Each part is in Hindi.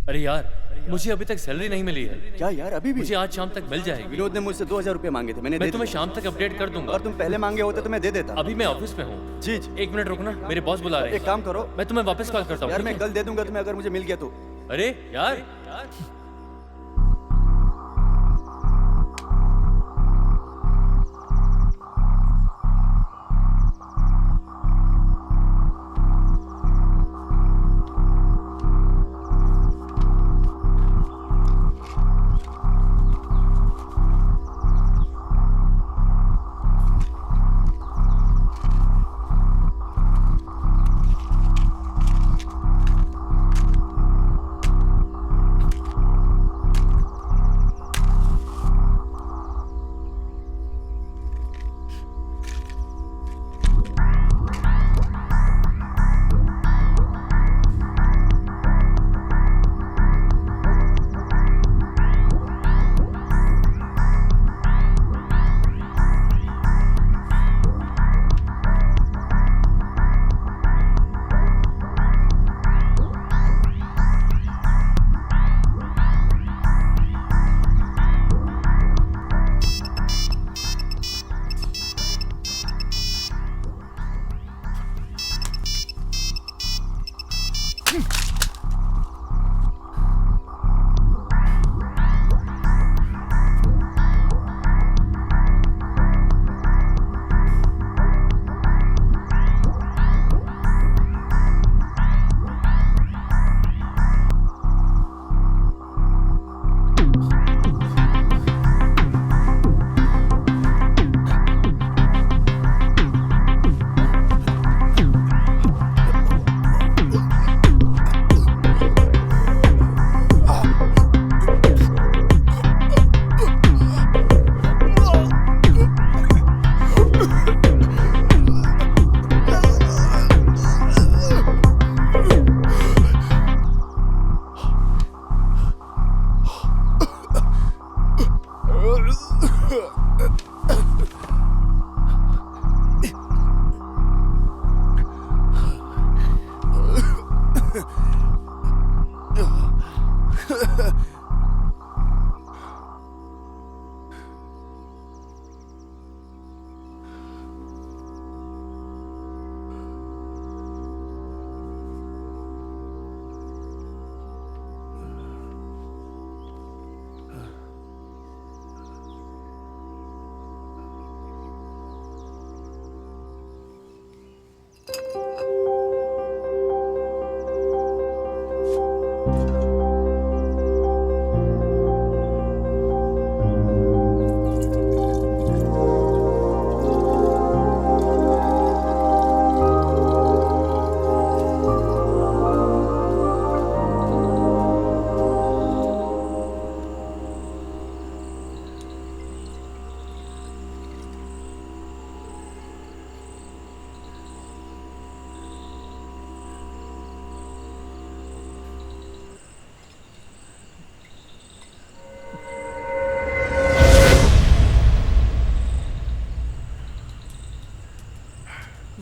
अरे यार, मुझे अभी तक सैलरी नहीं मिली है। क्या यार, अभी भी? मुझे आज शाम तक मिल जाएगी। विनोद ने मुझसे 2000 रुपए मांगे थे, मैंने मैं तुम्हें शाम तक अपडेट कर दूंगा। और तुम पहले मांगे होते तो मैं दे देता। अभी मैं ऑफिस में हूँ। जी। एक मिनट रुकना, मेरे बॉस बुला रहे हैं। एक काम करो, मैं तुम्हें वापस कॉल करता हूँ। यार मैं कल दे दूंगा तुम्हें अगर मुझे मिल गया तो। अरे यार,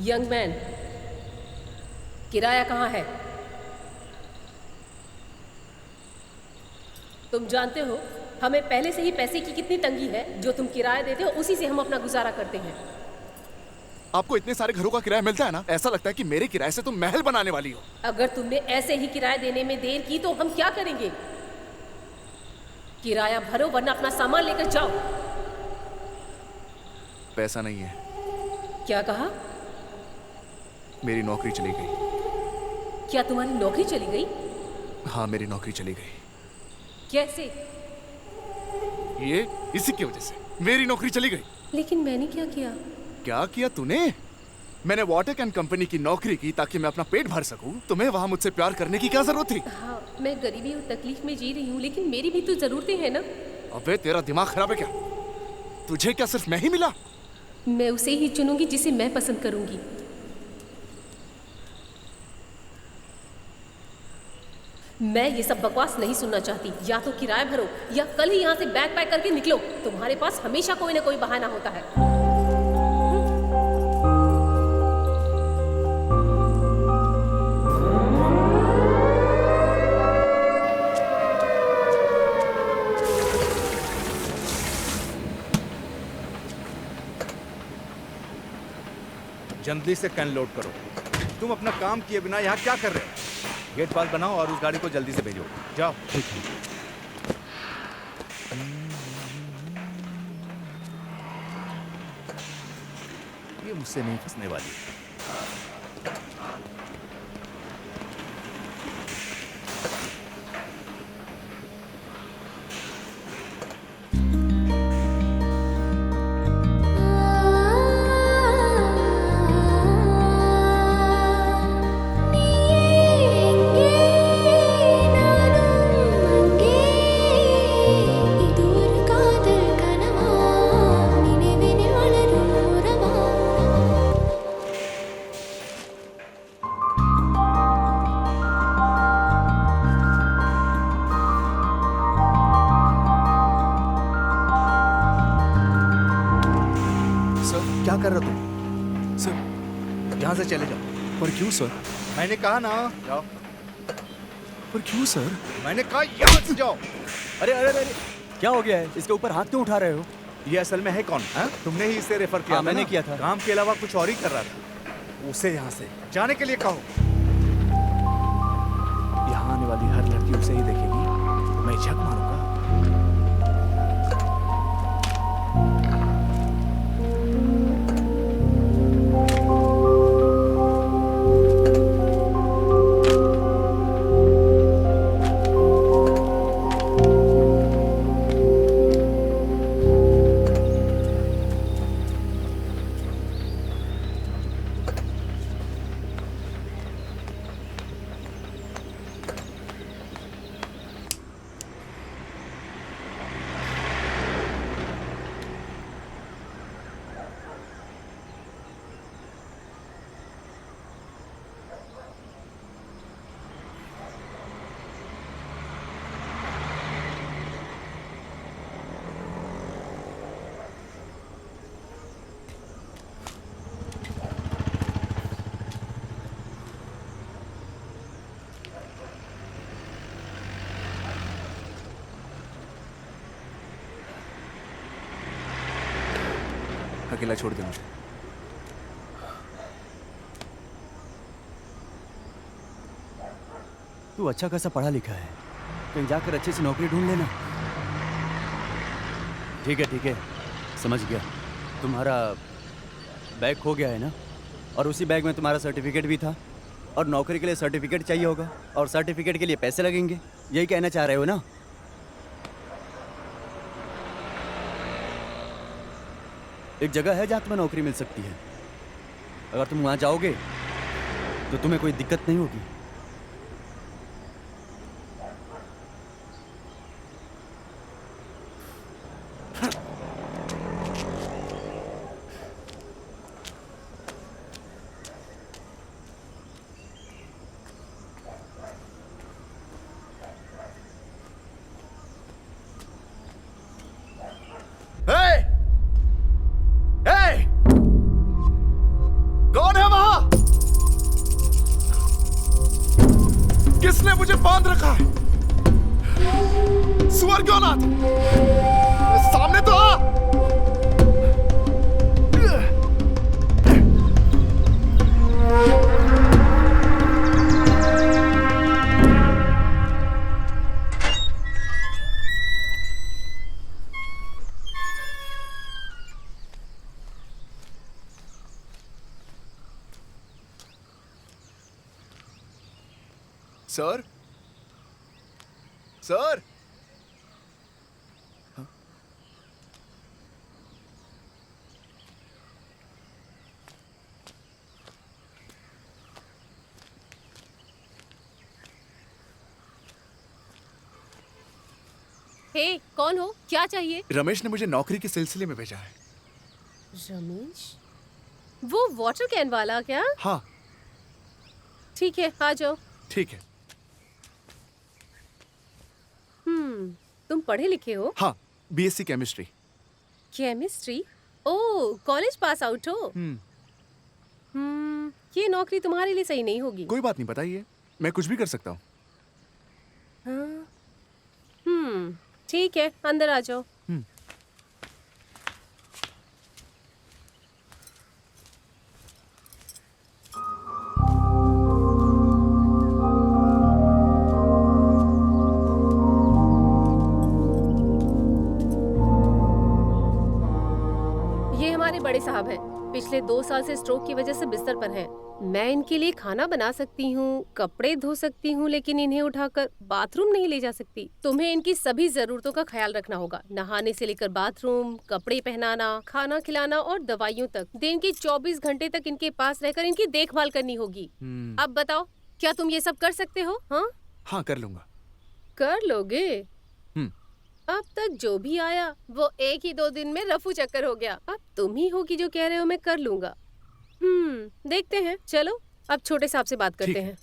यंग मैन, किराया कहाँ है? तुम जानते हो हमें पहले से ही पैसे की कितनी तंगी है। जो तुम किराया देते हो उसी से हम अपना गुजारा करते हैं। आपको इतने सारे घरों का किराया मिलता है ना, ऐसा लगता है कि मेरे किराए से तुम महल बनाने वाली हो। अगर तुमने ऐसे ही किराया देने में देर की तो हम क्या करेंगे? किराया भरो वरना अपना सामान लेकर जाओ। पैसा नहीं है। क्या कहा? मेरी नौकरी चली गई। क्या तुम्हारी नौकरी चली गई? हाँ, मेरी नौकरी चली गई। कैसे? ये इसी की वजह से मेरी नौकरी चली गई। लेकिन मैंने क्या किया? क्या किया तूने? मैंने वाटर कैन कंपनी की नौकरी की ताकि मैं अपना पेट भर सकूं। तुम्हें वहां मुझसे प्यार करने की क्या जरूरत थी? हाँ, मैं गरीबी और तकलीफ में जी रही हूँ, लेकिन मेरी भी तो जरूरतें हैं ना। अबे तेरा दिमाग खराब है क्या? तुझे क्या सिर्फ मैं ही मिला? मैं उसे ही चुनूंगी जिसे मैं पसंद करूंगी। मैं ये सब बकवास नहीं सुनना चाहती। या तो किराया भरो या कल ही यहाँ से बैग पैक करके निकलो। तुम्हारे पास हमेशा कोई ना कोई बहाना होता है। जल्दी से कैन लोड करो। तुम अपना काम किए बिना यहाँ क्या कर रहे हो? गेट पास बनाओ और उस गाड़ी को जल्दी से भेजो। जाओ। ये मुझसे नहीं फंसने वाली। क्या कर रहे हो तुम? सर। यहाँ से चले जाओ। पर क्यों सर? मैंने कहा ना, जाओ। पर क्यों सर? मैंने कहा यहाँ से जाओ। अरे अरे अरे, क्या हो गया है? इसके ऊपर हाथ क्यों उठा रहे हो? ये असल में है कौन? हाँ? तुमने ही इसे रेफर किया हाँ, था मैंने ना? किया था। काम के अलावा कुछ और ही कर रहा था। उसे यहाँ से जाने के लिए कहो। यहाँ आने वाली हर लड़की उसे ही देखेगी। मैं झक मारूंगा। अकेला छोड़ दे मुझे। तू अच्छा खासा पढ़ा लिखा है, कहीं जाकर अच्छी सी नौकरी ढूंढ लेना। ठीक है, समझ गया। तुम्हारा बैग खो गया है ना? और उसी बैग में तुम्हारा सर्टिफिकेट भी था। और नौकरी के लिए सर्टिफिकेट चाहिए होगा और सर्टिफिकेट के लिए पैसे लगेंगे, यही कहना चाह रहे हो ना? एक जगह है जहाँ तुम्हें नौकरी मिल सकती है। अगर तुम वहाँ जाओगे तो तुम्हें कोई दिक्कत नहीं होगी। Hey! Hey! कौन है वहां? किसने मुझे बांध रखा है? सुअर क्यों ना? सामने तो आ! सर? सर? हे, कौन हो? क्या चाहिए? रमेश ने मुझे नौकरी के सिलसिले में भेजा है। रमेश? वो वाटर कैन वाला क्या? हाँ, ठीक है, आ जाओ। ठीक है। तुम पढ़े लिखे हो? हाँ, बीएससी केमिस्ट्री। केमिस्ट्री? ओह, कॉलेज पास आउट हो? ये नौकरी तुम्हारे लिए सही नहीं होगी। कोई बात नहीं, बताइए, मैं कुछ भी कर सकता हूँ। हाँ? ठीक है, अंदर आ जाओ। ये हमारे बड़े साहब हैं। पिछले 2 साल से स्ट्रोक की वजह से बिस्तर पर हैं। मैं इनके लिए खाना बना सकती हूँ, कपड़े धो सकती हूँ, लेकिन इन्हें उठाकर बाथरूम नहीं ले जा सकती। तुम्हें इनकी सभी जरूरतों का ख्याल रखना होगा, नहाने से लेकर बाथरूम, कपड़े पहनाना, खाना खिलाना और दवाइयों तक। दिन के 24 घंटे तक इनके पास रहकर इनकी देखभाल करनी होगी। अब बताओ, क्या तुम ये सब कर सकते हो? हाँ, हाँ, कर लूंगा। कर लोगे? अब तक जो भी आया वो 1 ही 2 दिन में रफू चक्कर हो गया। अब तुम ही हो कि जो कह रहे हो मैं कर लूंगा। देखते हैं। चलो अब छोटे साहब से बात करते हैं।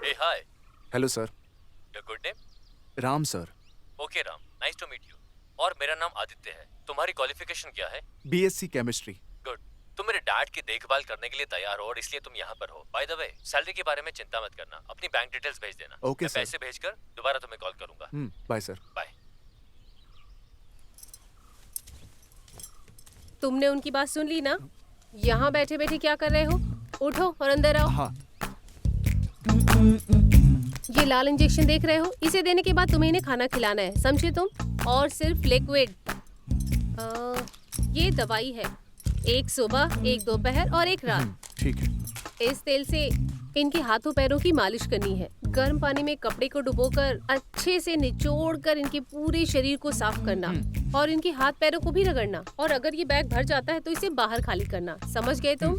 Hey, hi. Hello sir. Your good name? Ram sir. Okay, Ram. Nice to meet you. और मेरा नाम आदित्य है। तुम्हारी क्वालिफिकेशन क्या है? BSc chemistry. गुड। तुम मेरे डैड की देखभाल करने के लिए तैयार हो और इसलिए तुम यहाँ पर हो। बाय द वे, सैलरी के बारे में चिंता मत करना। अपनी बैंक डिटेल्स भेज देना। Okay, मैं sir. पैसे भेजकर दोबारा तुम्हें कॉल करूंगा। Bye sir. बाय। तुमने उनकी बात सुन ली ना? यहाँ बैठे बैठे क्या कर रहे हो? उठो और अंदर आओ। हाँ। ये लाल इंजेक्शन देख रहे हो? इसे देने के बाद तुम्हें इन्हें खाना खिलाना है, समझे तुम? और सिर्फ लिक्विड। ये दवाई है, एक सुबह, एक दोपहर और एक रात। ठीक है। इस तेल से इनके हाथों पैरों की मालिश करनी है। गर्म पानी में कपड़े को डुबोकर अच्छे से निचोड़कर इनके पूरे शरीर को साफ करना और इनके हाथ पैरों को भी रगड़ना। और अगर ये बैग भर जाता है तो इसे बाहर खाली करना। समझ गए तुम?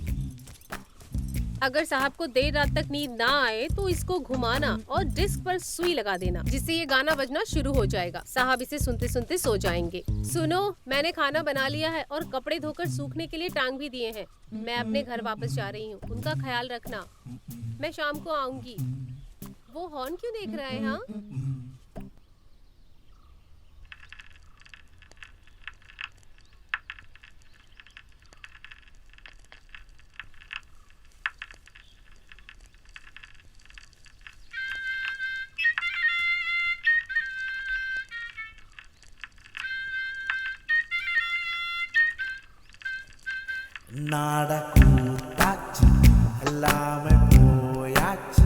अगर साहब को देर रात तक नींद ना आए तो इसको घुमाना और डिस्क पर सुई लगा देना, जिससे ये गाना बजना शुरू हो जाएगा। साहब इसे सुनते सुनते सो जाएंगे। सुनो, मैंने खाना बना लिया है और कपड़े धोकर सूखने के लिए टांग भी दिए हैं। मैं अपने घर वापस जा रही हूँ, उनका ख्याल रखना। मैं शाम को आऊंगी। वो हॉर्न क्यों देख रहा है? हाँ, Nada cutachi, la me voyachi,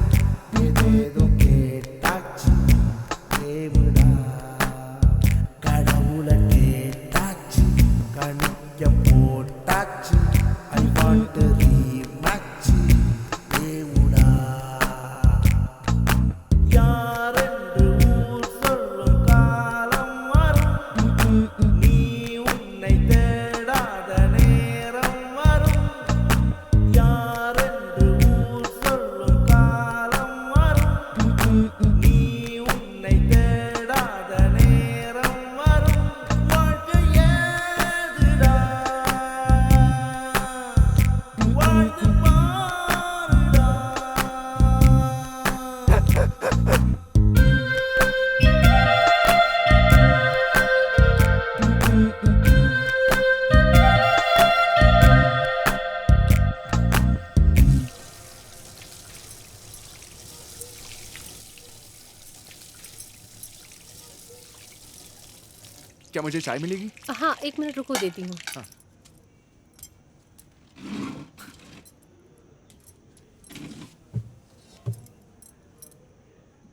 क्या मुझे चाय मिलेगी? हाँ, 1 मिनट रुको, देती हूँ।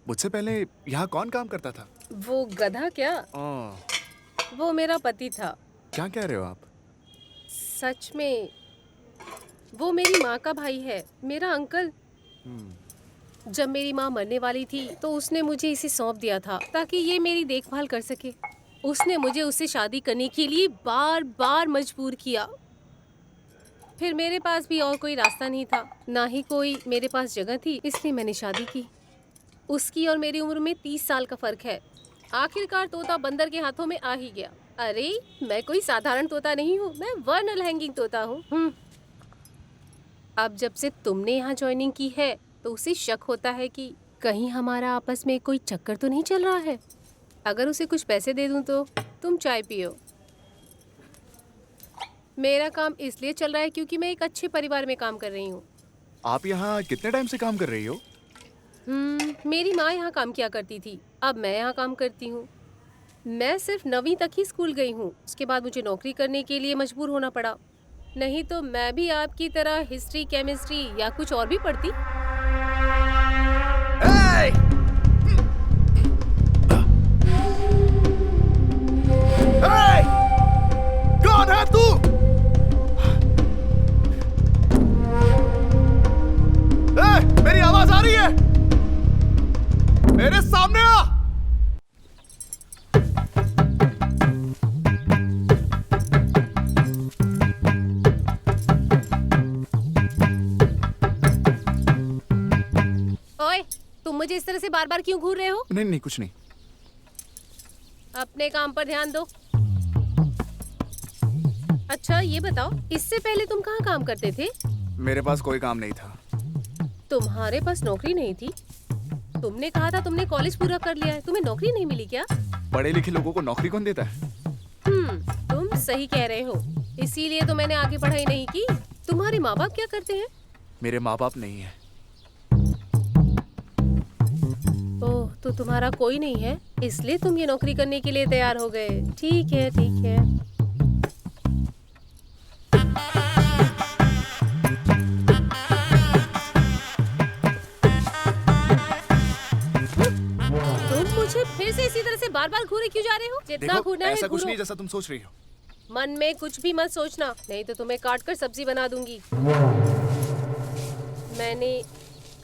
मुझसे पहले यहाँ कौन काम करता था? वो गधा क्या? वो मेरा पति था। क्या कह रहे हो आप? सच में, वो मेरी माँ का भाई है, मेरा अंकल। जब मेरी माँ मरने वाली थी तो उसने मुझे इसे सौंप दिया था ताकि ये मेरी देखभाल कर सके। उसने मुझे उससे शादी करने के लिए बार बार मजबूर किया। फिर मेरे पास भी और कोई रास्ता नहीं था, ना ही कोई मेरे पास जगह थी, इसलिए मैंने शादी की। उसकी और मेरी उम्र में 30 साल का फर्क है। आखिरकार तोता बंदर के हाथों में आ ही गया। अरे, मैं कोई साधारण तोता नहीं हूँ, मैं वर्नल हैंगिंग तोता हूँ। अब जब से तुमने यहाँ ज्वाइनिंग की है तो उसे शक होता है कि कहीं हमारा आपस में कोई चक्कर तो नहीं चल रहा है। अगर उसे कुछ पैसे दे दूँ तो तुम चाय पियो। मेरा काम इसलिए चल रहा है क्योंकि मैं एक अच्छे परिवार में काम कर रही हूँ। आप यहाँ कितने टाइम से काम कर रही हो? मेरी माँ यहाँ काम किया करती थी, अब मैं यहाँ काम करती हूँ। मैं सिर्फ 9वीं तक ही स्कूल गई हूँ, उसके बाद मुझे नौकरी करने के लिए मजबूर होना पड़ा। नहीं तो मैं भी आपकी तरह हिस्ट्री, केमिस्ट्री या कुछ और भी पढ़ती। Hey! Hey! कौन है तू? मेरी आवाज आ रही है? मेरे सामने आ! ओए, तुम मुझे इस तरह से बार बार क्यों घूर रहे हो? नहीं नहीं, कुछ नहीं। अपने काम पर ध्यान दो। अच्छा, ये बताओ, इससे पहले तुम कहाँ काम करते थे? मेरे पास कोई काम नहीं था। तुम्हारे पास नौकरी नहीं थी? तुमने कहा था तुमने कॉलेज पूरा कर लिया है, तुम्हें नौकरी नहीं मिली क्या? पढ़े लिखे लोगों को नौकरी कौन देता है? तुम सही कह रहे हो, इसीलिए तो मैंने आगे पढ़ाई नहीं की। तुम्हारे माँ बाप क्या करते हैं? मेरे माँ बाप नहीं है। ओह, तो तुम्हारा कोई नहीं है, इसलिए तुम ये नौकरी करने के लिए तैयार हो गए। ठीक है, ठीक है। तुम मुझे फिर से इसी तरह से बार बार घूरे क्यों जा रहे हो? जितना देखो, घूरना है ऐसा कुछ घूरो। नहीं जैसा तुम सोच रही हो। मन में कुछ भी मत सोचना, नहीं तो तुम्हें काट कर सब्जी बना दूंगी। मैंने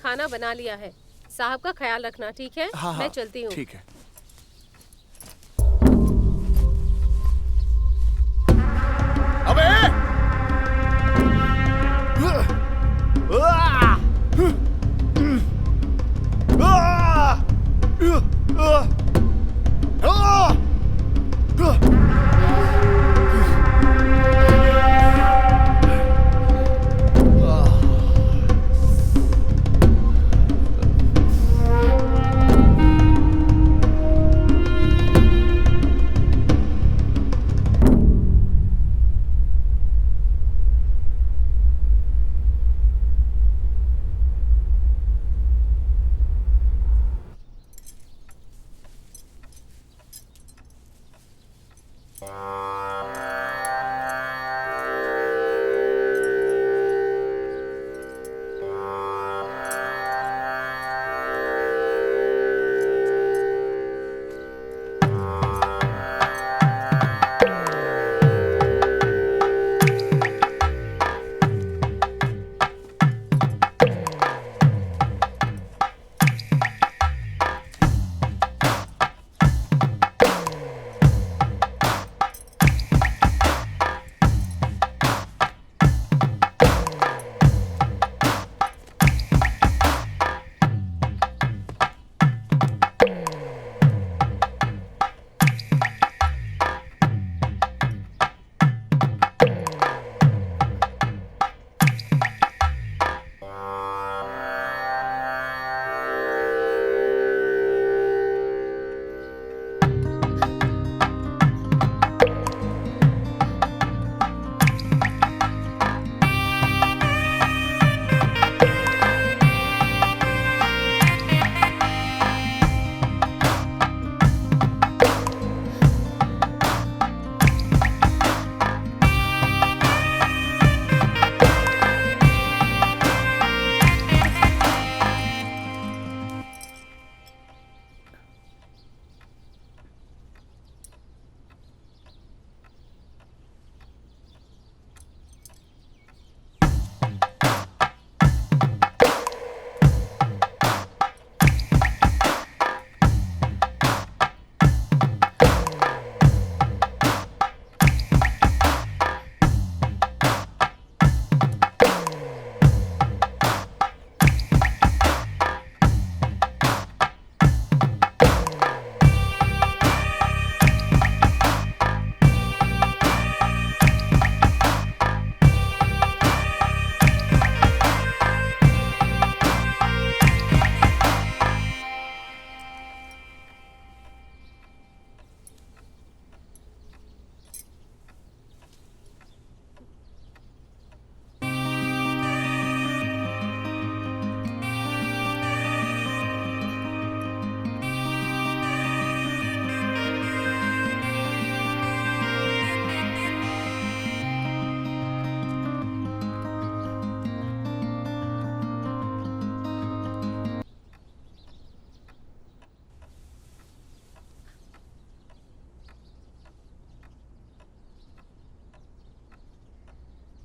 खाना बना लिया है, साहब का ख्याल रखना, ठीक है? हाँ, मैं चलती हूँ। ठीक है। अबे!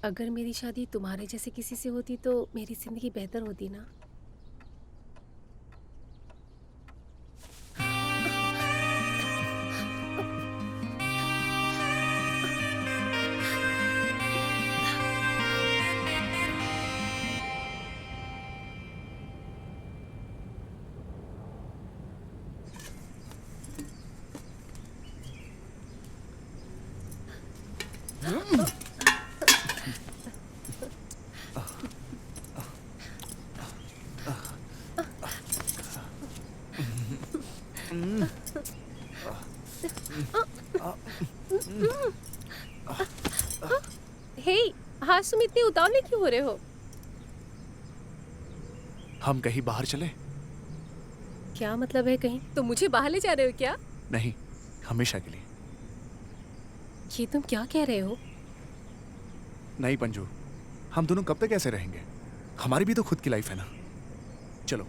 अगर मेरी शादी तुम्हारे जैसे किसी से होती तो मेरी जिंदगी बेहतर होती ना। हे, आज तुम इतने उतावले क्यों हो रहे हो? हम कहीं बाहर चले? क्या मतलब है कहीं? तुम मुझे बाहर ले जा रहे हो क्या? नहीं, हमेशा के लिए। ये तुम क्या कह रहे हो? नहीं पंजू, हम दोनों कब तक ऐसे रहेंगे? हमारी भी तो खुद की लाइफ है ना। चलो।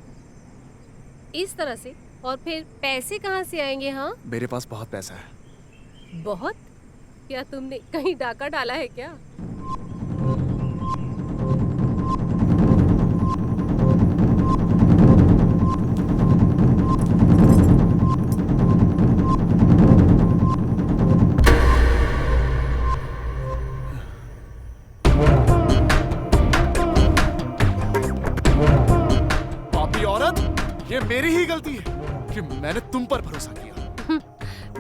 इस तरह से? और फिर पैसे कहाँ से आएंगे? हाँ, मेरे पास बहुत पैसा है। बहुत? क्या तुमने कहीं डाका डाला है क्या? पापी औरत, ये मेरी ही गलती है कि मैंने तुम पर भरोसा किया।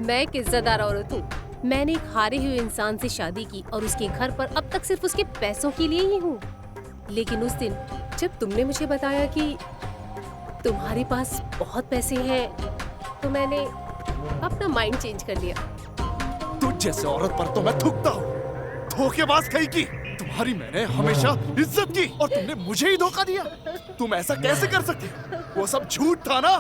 मैं एक इज्जतदार औरत हूँ। मैंने एक हारे हुए इंसान से शादी की और उसके घर पर अब तक सिर्फ उसके पैसों के लिए ही हूँ। लेकिन उस दिन जब तुमने मुझे बताया कि तुम्हारे पास बहुत पैसे हैं, तो मैंने अपना माइंड चेंज कर लिया। तुझ जैसे औरत पर तो मैं थूकता हूँ। धोखेबाज कहीं की। तुम्हारी मैंने हमेशा इज्जत की और तुमने मुझे ही धोखा दिया। तुम ऐसा कैसे कर सकती? वो सब झूठ था ना?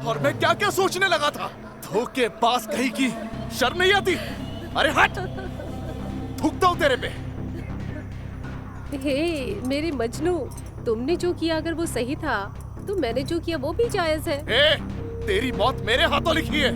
और मैं क्या क्या सोचने लगा था। धोखेबाज कहीं की। शर्म नहीं आती? अरे हट! थूकता हूँ तेरे पे। हे मेरे मजनू, तुमने जो किया अगर वो सही था तो मैंने जो किया वो भी जायज है। ए, तेरी मौत मेरे हाथों लिखी है।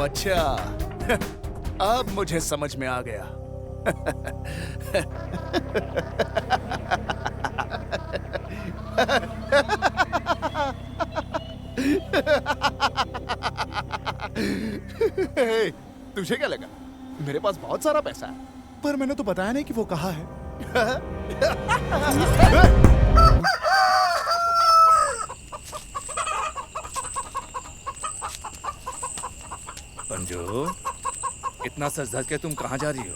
अच्छा, अब मुझे समझ में आ गया। तुझे क्या लगा? मेरे पास बहुत सारा पैसा है, पर मैंने तो बताया नहीं कि वो कहाँ है। पंजू, इतना सच धज के तुम कहाँ जा रही हो?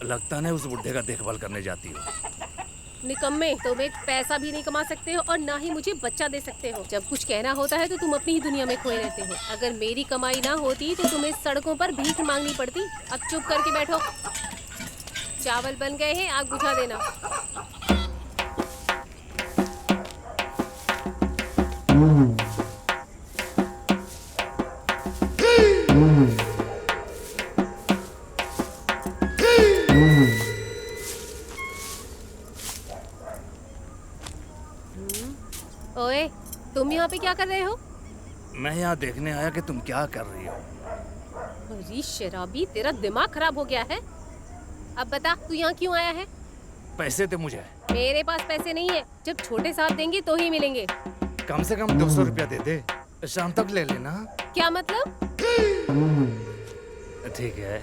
लगता नहीं उस बुढ़े का देखभाल करने जाती हो। निकम्मे, तुम एक पैसा भी नहीं कमा सकते हो और ना ही मुझे बच्चा दे सकते हो। जब कुछ कहना होता है तो तुम अपनी ही दुनिया में खोए रहते हो। अगर मेरी कमाई ना होती तो तुम्हें सड़कों पर भीख मांगनी पड़ती। अब चुप करके बैठो। चावल बन गए हैं, आग बुझा देना। ओए, तुम यहाँ पे क्या कर रहे हो? मैं यहाँ देखने आया कि तुम क्या कर रही हो। अरे शराबी, तेरा दिमाग खराब हो गया है। अब बता, तू यहाँ क्यों आया है? पैसे थे मुझे। मेरे पास पैसे नहीं है। जब छोटे साहब देंगे तो ही मिलेंगे। कम से कम 200 रुपया दे दे, शाम तक ले लेना। क्या मतलब? ठीक है,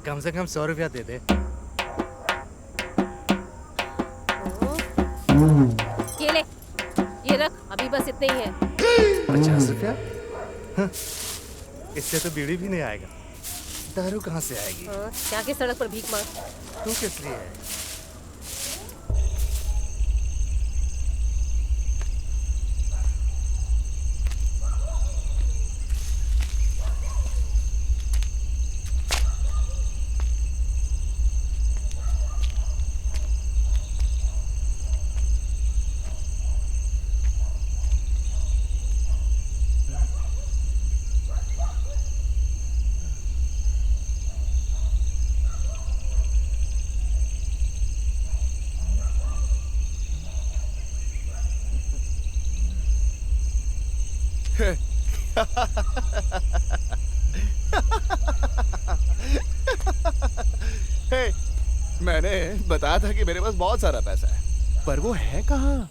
कम से कम 100 रुपया दे दे। ये ले, ये रख, अभी बस इतने ही है। 50 रुपया? हाँ, इससे तो बीड़ी भी नहीं आएगा। दारू कहाँ से आएगी? जाके सड़क पर भीख मांग। तू किस लिए है? हे, मैंने बताया था कि मेरे पास बहुत सारा पैसा है, पर वो है कहाँ?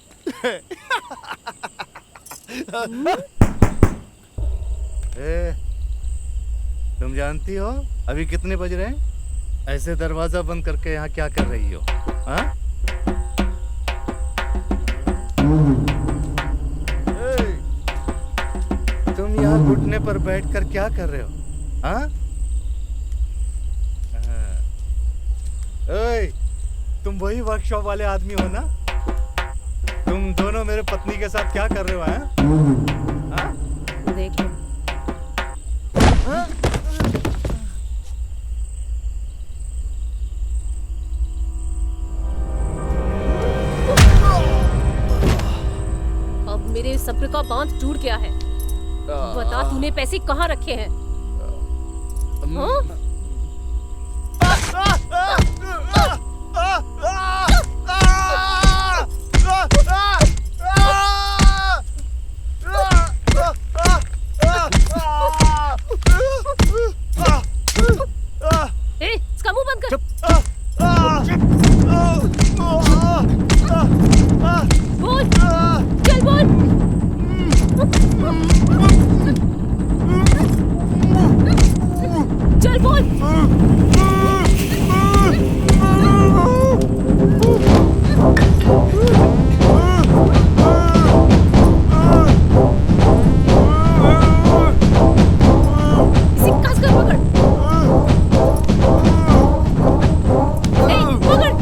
तुम जानती हो अभी कितने बज रहे हैं? ऐसे दरवाजा बंद करके यहाँ क्या कर रही हो? हाँ? तुम यहाँ घुटने पर बैठकर क्या कर रहे हो? हाँ? ओए, तुम वही वर्कशॉप वाले आदमी हो ना? तुम दोनों मेरे पत्नी के साथ क्या कर रहे हो? हाँ? देख लो। अब मेरे सब्र का बांध टूट गया है। बता, तूने पैसे कहाँ रखे हैं? हाँ? इसका मुंह बंद कर। बोल, चल बोल। चल बोल। इसे कस कर पकड़। पकड़।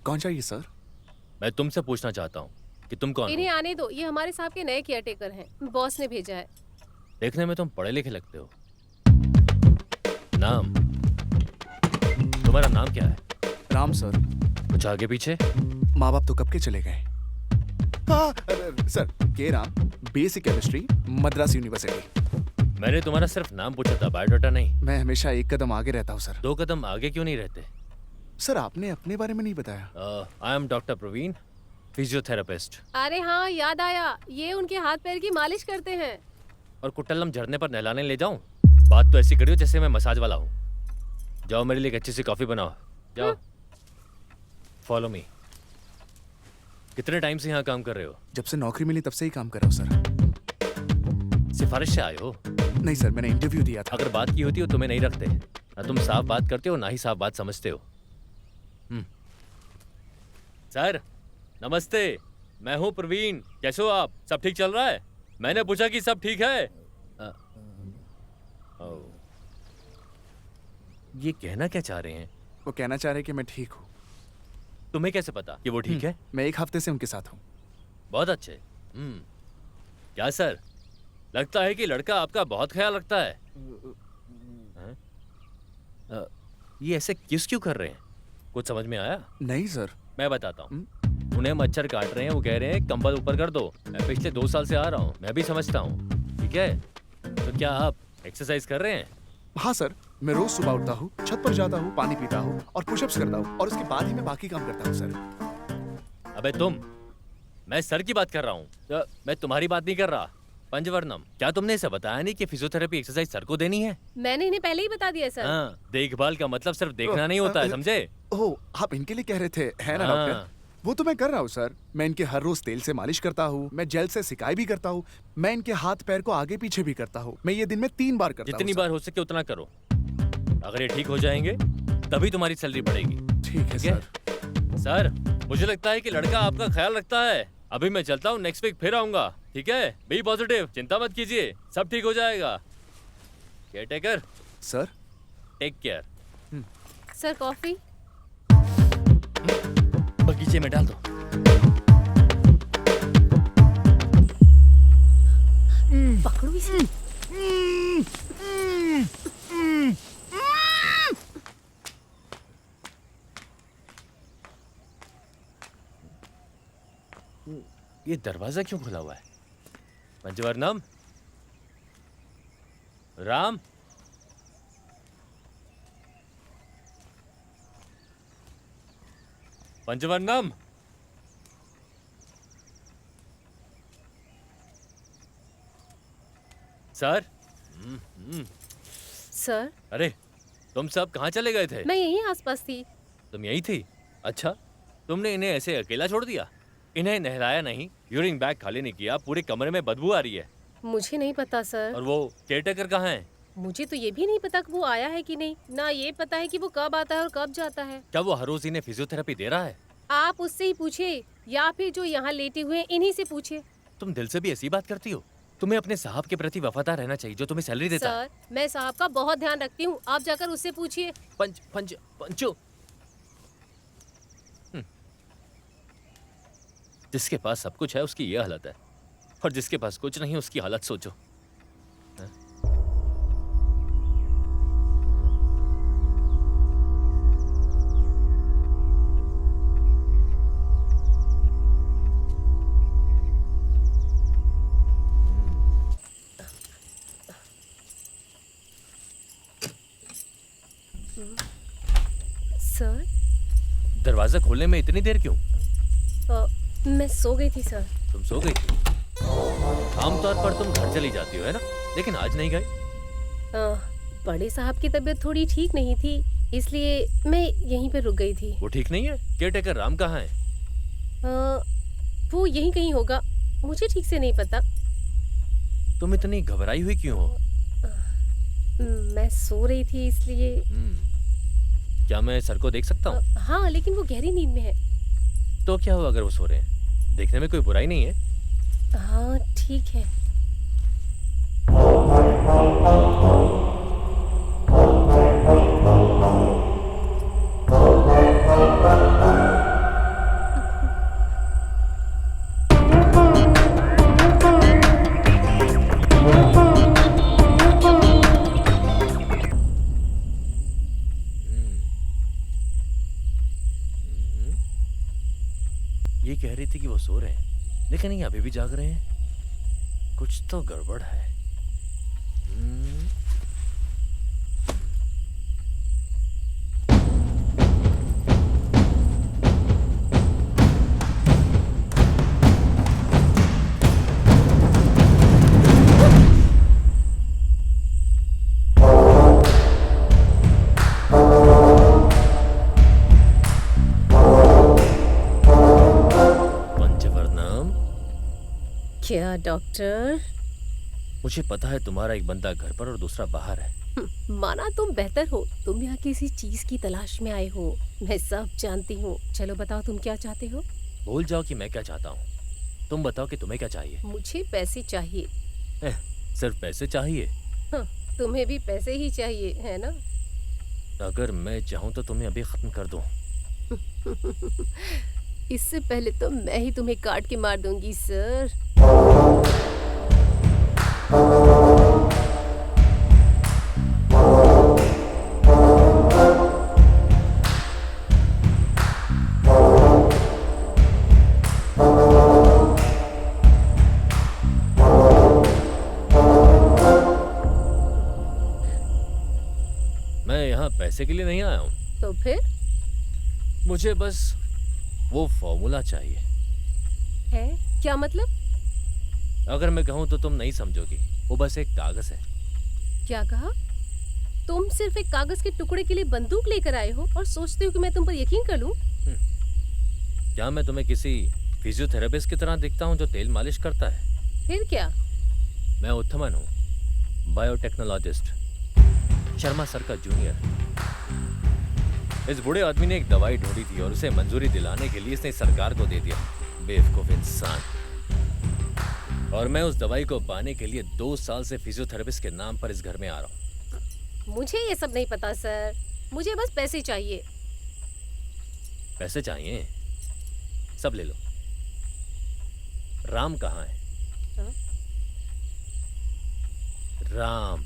कौन चाहिए सर? मैं तुमसे पूछना चाहता हूँ कि तुम कौन इन्हें हो? आने दो, ये हमारे साहब के नए केयरटेकर हैं। बॉस ने भेजा है। देखने में तुम पढ़े लिखे लगते हो। नाम? तुम्हारा नाम क्या है? राम सर। कुछ आगे पीछे? माँ बाप तो कब के चले गए। हाँ सर, के Ram, basic chemistry, Madras university. मैंने तुम्हारा सिर्फ नाम पूछा था, बायोडाटा नहीं। मैं हमेशा एक कदम आगे रहता हूँ सर। 2 कदम आगे क्यों नहीं रहते? सर, आपने अपने बारे में नहीं बताया। I am doctor Praveen, physiotherapist. अरे हाँ, याद आया, ये उनके हाथ पैर की मालिश करते हैं। और कुट्टलम झरने पर नहलाने ले जाऊं? बात तो ऐसी करियो जैसे मैं मसाज वाला हूँ। जाओ मेरे लिए एक अच्छी सी कॉफी बनाओ। जाओ, फॉलो मी। कितने टाइम से यहाँ काम कर रहे हो? जब से नौकरी मिली तब से ही काम कर रहा हूँ सर। सिफारिश से आए हो? नहीं सर, मैंने इंटरव्यू दिया था। अगर बात की होती हो तुम्हें नहीं रखते। ना तुम साफ बात करते हो, ना ही साफ बात समझते हो। सर नमस्ते, मैं हूँ प्रवीण। कैसे हो आप? सब ठीक चल रहा है? मैंने पूछा कि सब ठीक है। ये कहना क्या चाह रहे हैं? वो कहना चाह रहे हैं कि मैं ठीक हूँ। तुम्हें कैसे पता कि वो ठीक है? मैं 1 हफ्ते से उनके साथ हूँ। बहुत अच्छे। क्या सर, लगता है कि लड़का आपका बहुत ख्याल रखता है। ये ऐसे किस क्यों कर रहे हैं? कुछ समझ में आया? नहीं सर। मैं बताता हूँ। उन्हें मच्छर काट रहे हैं, वो कह रहे हैं कंबल ऊपर कर दो। मैं पिछले 2 साल से आ रहा हूँ, मैं भी समझता हूँ। ठीक है, तो क्या आप एक्सरसाइज कर रहे हैं? हाँ सर, मैं रोज सुबह उठता हूँ, छत पर जाता हूँ, पानी पीता हूँ और पुशअप्स करता हूँ और उसके बाद ही मैं बाकी काम करता हूँ सर। अबे तुम, मैं सर की बात कर रहा हूँ, मैं तुम्हारी बात नहीं कर रहा। पंचवर्णम, क्या तुमने इसे बताया नहीं कि फिजियोथेरेपी एक्सरसाइज सर को देनी है? मैंने इन्हें पहले ही बता दिया सर। हाँ, देखभाल का मतलब सिर्फ देखना नहीं होता है, समझे? ओह, आप इनके लिए कह रहे थे, है ना हाँ। डॉक्टर? वो तो मैं कर रहा हूँ सर। मैं इनके हर रोज तेल से मालिश करता हूँ, मैं जेल से सिकाई भी करता हूँ, मैं इनके हाथ पैर को आगे पीछे भी करता हूँ। मैं ये दिन में 3 बार करता हूँ। जितनी बार हो सके उतना करो। अगर ये ठीक हो जाएंगे तभी तुम्हारी सैलरी बढ़ेगी। ठीक है ठीक है? सर। सर, मुझे लगता है कि लड़का आपका ख्याल रखता है। अभी मैं चलता हूँ, नेक्स्ट वीक फिर आऊंगा, ठीक है? बी पॉजिटिव, चिंता मत कीजिए, सब ठीक हो जाएगा। Caretaker, sir take care. Sir coffee. बगीचे में डाल दो। पकड़ो इसे। ये दरवाजा क्यों खुला हुआ है? पंचवर्णम, राम, पंचवर्णम, सर। सर, अरे, तुम सब कहाँ चले गए थे? मैं यहीं आसपास थी। तुम यही थी? अच्छा, तुमने इन्हें ऐसे अकेला छोड़ दिया? इन्हें नहलाया नहीं, यूरिन बैग खाली नहीं किया, पूरे कमरे में बदबू आ रही है। मुझे नहीं पता सर। और वो केयरटेकर कहाँ है? मुझे तो ये भी नहीं पता कि वो आया है कि नहीं, ना ये पता है कि वो कब आता है और कब जाता है। क्या वो हर रोज इन्हें फिजियोथेरेपी दे रहा है? आप उससे ही पूछे या फिर जो यहाँ लेटे हुए हैं इन्हीं से पूछे। तुम दिल से भी ऐसी बात करती हो? तुम्हें अपने साहब के प्रति वफादार रहना चाहिए जो तुम्हें सैलरी देता है। सर, मैं साहब का बहुत ध्यान रखती हूँ, आप जाकर उससे पूछिए। पंचो। जिसके पास सब कुछ है उसकी ये हालत है, और जिसके पास कुछ नहीं उसकी हालत सोचो। हाँ? सर, दरवाजा खोलने में इतनी देर क्यों? मैं सो गई थी सर। तुम सो गई थी? आमतौर पर तुम घर चली जाती हो, है ना? लेकिन आज नहीं गई। बड़े साहब की तबीयत थोड़ी ठीक नहीं थी, इसलिए मैं यहीं पे रुक गई थी। वो ठीक नहीं है? केयरटेकर राम कहाँ है? वो यहीं कहीं होगा, मुझे ठीक से नहीं पता। तुम इतनी घबराई हुई क्यों हो? मैं सो रही थी इसलिए। क्या मैं सर को देख सकता हूँ? हाँ, लेकिन वो गहरी नींद में है। तो क्या हुआ अगर वो सो रहे हैं? देखने में कोई बुराई नहीं है। हाँ, ठीक है। ये कह रही थी कि वो सो रहे हैं, लेकिन ये अभी भी जाग रहे हैं। कुछ तो गड़बड़ है। क्या डॉक्टर? मुझे पता है तुम्हारा एक बंदा घर पर और दूसरा बाहर है। माना तुम बेहतर हो, तुम यहाँ किसी चीज की तलाश में आए हो, मैं सब जानती हूँ। चलो बताओ तुम क्या चाहते हो? भूल जाओ कि मैं क्या चाहता हूँ, तुम बताओ कि तुम्हें क्या चाहिए। मुझे पैसे चाहिए। सिर्फ पैसे चाहिए? हाँ, तुम्हें भी पैसे ही चाहिए, है ना? अगर मैं चाहूँ तो तुम्हें अभी खत्म कर दूँ। इससे पहले तो मैं ही तुम्हें काट के मार दूंगी सर। यहाँ पैसे के लिए नहीं आया हूँ। तो फिर? मुझे बस वो फॉर्मूला चाहिए। है क्या मतलब? अगर मैं कहूँ तो तुम नहीं समझोगी। वो बस एक कागज है। क्या कहा? तुम सिर्फ एक कागज के टुकड़े के लिए बंदूक लेकर आए हो और सोचते हो कि मैं तुम पर यकीन कर लूं? क्या मैं तुम्हें किसी फिजियोथेरेपिस्ट की तरह दिखता हूँ जो तेल मालिश करता है? फिर क्या? मैं उत्थमन हूँ, बायोटेक्नोलॉजिस्ट, शर्मा सर का जूनियर। इस बूढ़े आदमी ने एक दवाई ढूंढी थी और उसे मंजूरी दिलाने के लिए इसने सरकार को दे दिया। बेवकूफ इंसान। और मैं उस दवाई को पाने के लिए 2 साल से फिजियोथेरेपिस्ट के नाम पर इस घर में आ रहा हूँ। मुझे ये सब नहीं पता सर, मुझे बस पैसे चाहिए। पैसे चाहिए? सब ले लो। राम कहाँ है? हाँ? राम।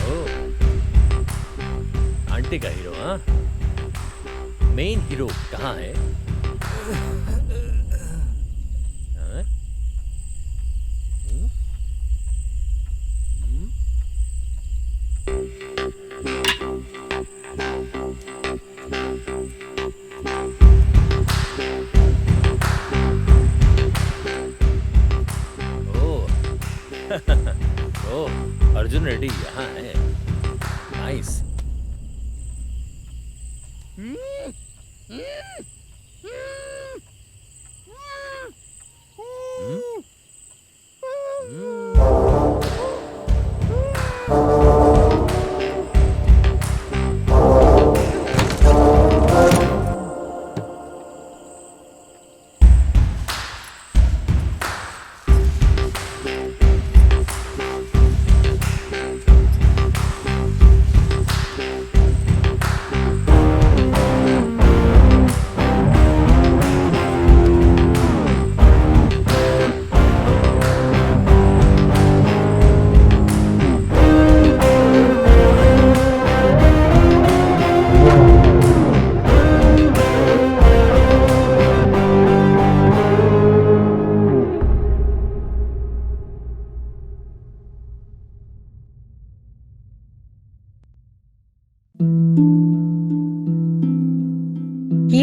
ओ, आंटी का हीरो, हाँ? मेन हीरो कहाँ है? हाँ? ओह, अर्जुन रेड्डी यहाँ है। नाइस।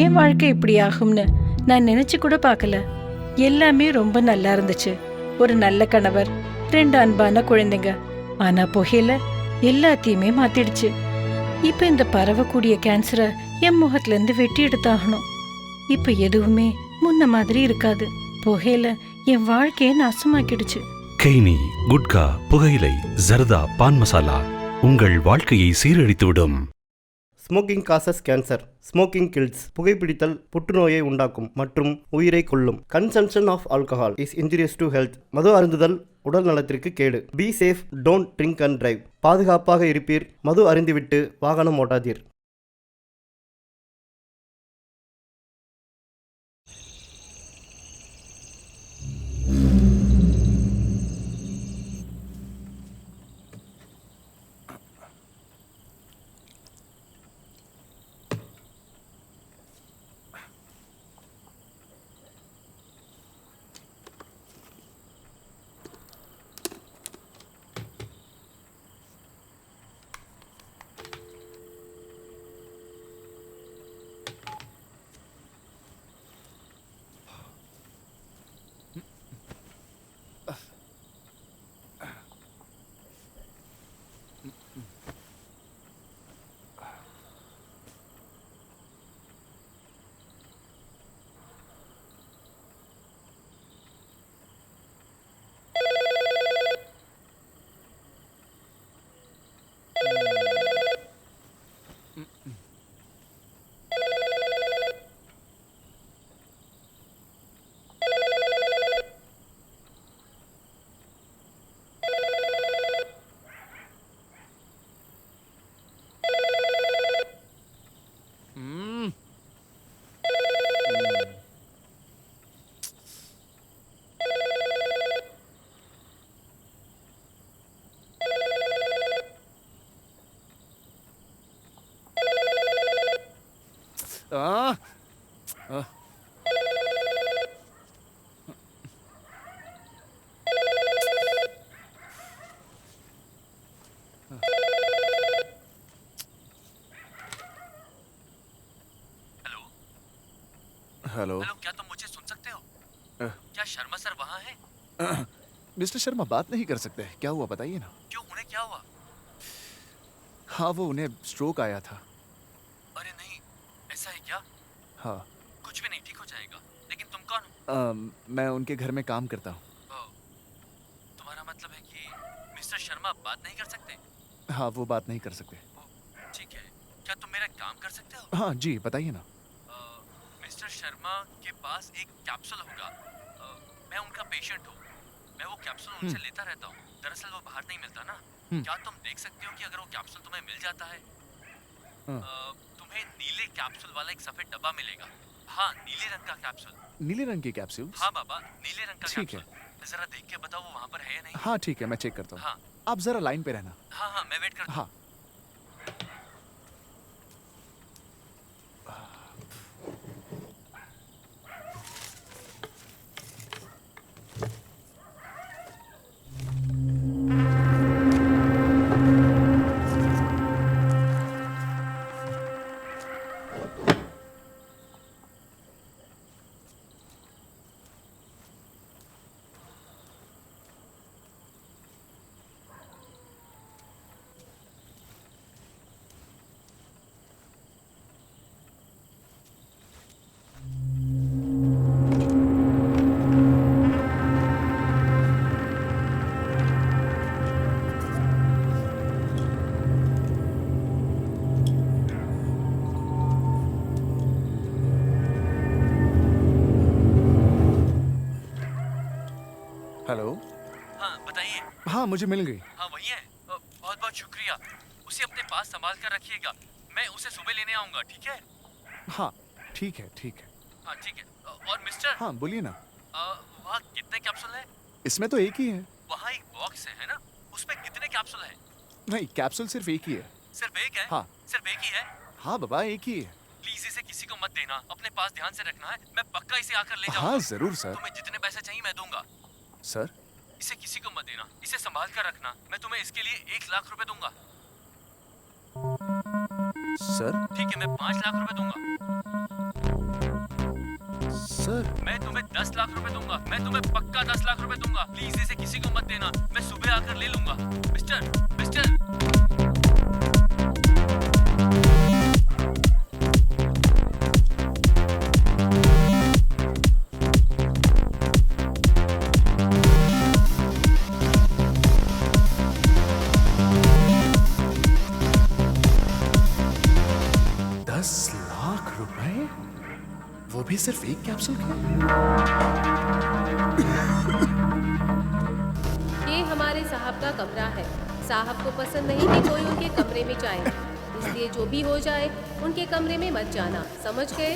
ஏன் வாழ்க்கை இப்படி ஆகும்னு நான் நினைச்சு கூட பார்க்கல. எல்லாமே ரொம்ப நல்லா இருந்துச்சு. ஒரு நல்ல கணவர், 2 அன்பான குழந்தைங்க. ஆனா புகையில எல்லாத்தையுமே மாத்திடுச்சு. இப்ப இந்த பரவக்கூடிய கேன்சரை என் முகத்துல இருந்து வெட்டி எடுத்தாகணும். இப்ப எதுவுமே முன்ன மாதிரி இருக்காது. புகையில என் வாழ்க்கையை நாசமாக்கிடுச்சு. கெய்னி, குட்கா, புகையிலை, ஜர்தா, பான் மசாலா உங்கள் வாழ்க்கையை சீரழித்துவிடும். Smoking causes cancer. Smoking kills. புகைப்பிடித்தல் புற்றுநோயை உண்டாக்கும் மற்றும் உயிரை கொல்லும். Consumption of alcohol is injurious to health. மது அருந்துதல் உடல் நலத்திற்கு கேடு. Be safe, don't drink and drive. பாதுகாப்பாக இருப்பீர். மது அருந்திவிட்டு வாகனம் ஓட்டாதீர். हेलो। हेलो, क्या तुम मुझे सुन सकते हो? क्या शर्मा सर वहाँ हैं? मिस्टर शर्मा बात नहीं कर सकते, क्या हुआ बताइए ना। क्यों, उन्हें क्या हुआ? हाँ, वो उन्हें स्ट्रोक आया था। अरे नहीं, ऐसा है क्या? हाँ। कुछ भी नहीं, ठीक हो जाएगा। लेकिन तुम कौन हो? मैं उनके घर में काम करता हूँ। तुम्हारा मतलब है कि मिस्टर शर्मा बात नहीं कर सकते? हाँ, वो बात नहीं कर सकते। ठीक है, क्या तुम मेरा काम कर सकते हो? हाँ जी, बताइए ना। मिस्टर शर्मा के पास एक कैप्सूल होगा। मैं उनका पेशेंट हूँ। मैं वो कैप्सूल उनसे लेता रहता हूँ। दरअसल वो बाहर नहीं मिलता ना। क्या तुम देख सकते हो कि अगर वो कैप्सूल तुम्हें मिल जाता है? तुम्हें नीले कैप्सूल वाला एक सफेद डब्बा मिलेगा। हाँ, नीले रंग का कैप्सूल। नीले रंग की कैप्सूल? हाँ बाबा, नीले रंग का ठीक है। कैप्सूल। जरा देख के बताओ वो वहाँ पर है या नहीं। हाँ ठीक है, मैं चेक करता हूँ। हाँ आप जरा लाइन पे रहना। हाँ हाँ, मैं वेट करता हूँ। हाँ। हेलो। हाँ बताइए। हाँ, मुझे मिल गई। हाँ वही है। बहुत बहुत शुक्रिया। उसे अपने पास संभाल कर रखिएगा। मैं उसे सुबह लेने आऊंगा, ठीक है? हाँ ठीक है, ठीक है। हाँ ठीक है। और मिस्टर, हाँ बोलिए ना। वहाँ कितने कैप्सूल है? इसमें तो एक ही है। वहाँ एक बॉक्स है ना? उसमें कितने कैप्सूल है? नहीं, कैप्सूल सिर्फ एक ही है। सिर्फ एक है? हाँ। सिर्फ एक ही है? हाँ बाबा, एक ही है। प्लीज इसे किसी को मत देना, अपने पास ध्यान से रखना है। मैं पक्का इसे आकर ले जाऊंगा। हाँ जरूर सर। तुम्हें जितने पैसे चाहिए मैं दूंगा। सर, इसे किसी को मत देना, इसे संभाल कर रखना। मैं तुम्हें इसके लिए 1 लाख रुपए दूंगा। सर। ठीक है, मैं 5 लाख रुपए दूंगा। सर। मैं तुम्हें 10 लाख रुपए दूंगा। मैं तुम्हें पक्का 10 लाख रुपए दूंगा। प्लीज इसे किसी को मत देना, मैं सुबह आकर ले लूंगा। Mister, mister. वो भी सिर्फ एक कैप्सूल के? ये हमारे साहब का कमरा है। साहब को पसंद नहीं कि कोई उनके कमरे में जाए, इसलिए जो भी हो जाए उनके कमरे में मत जाना, समझ गए?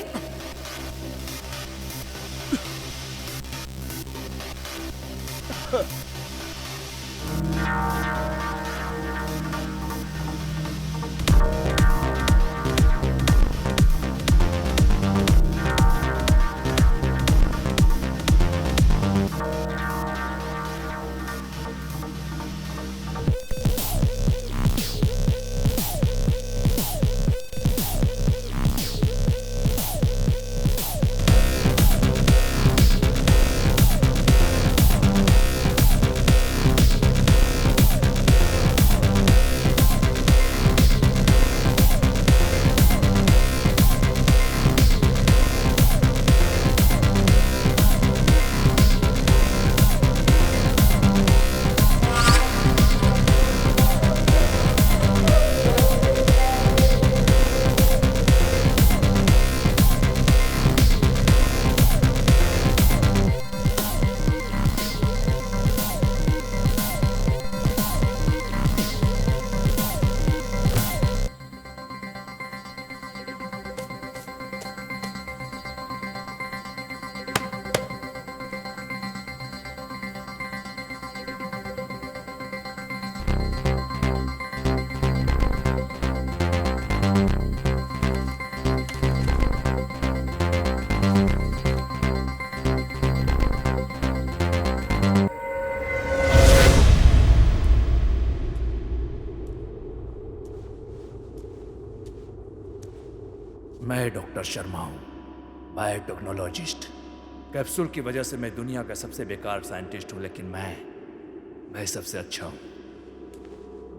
मैं डॉक्टर शर्मा हूँ, बायोटेक्नोलॉजिस्ट। कैप्सूल की वजह से मैं दुनिया का सबसे बेकार साइंटिस्ट हूँ, लेकिन मैं सबसे अच्छा हूँ।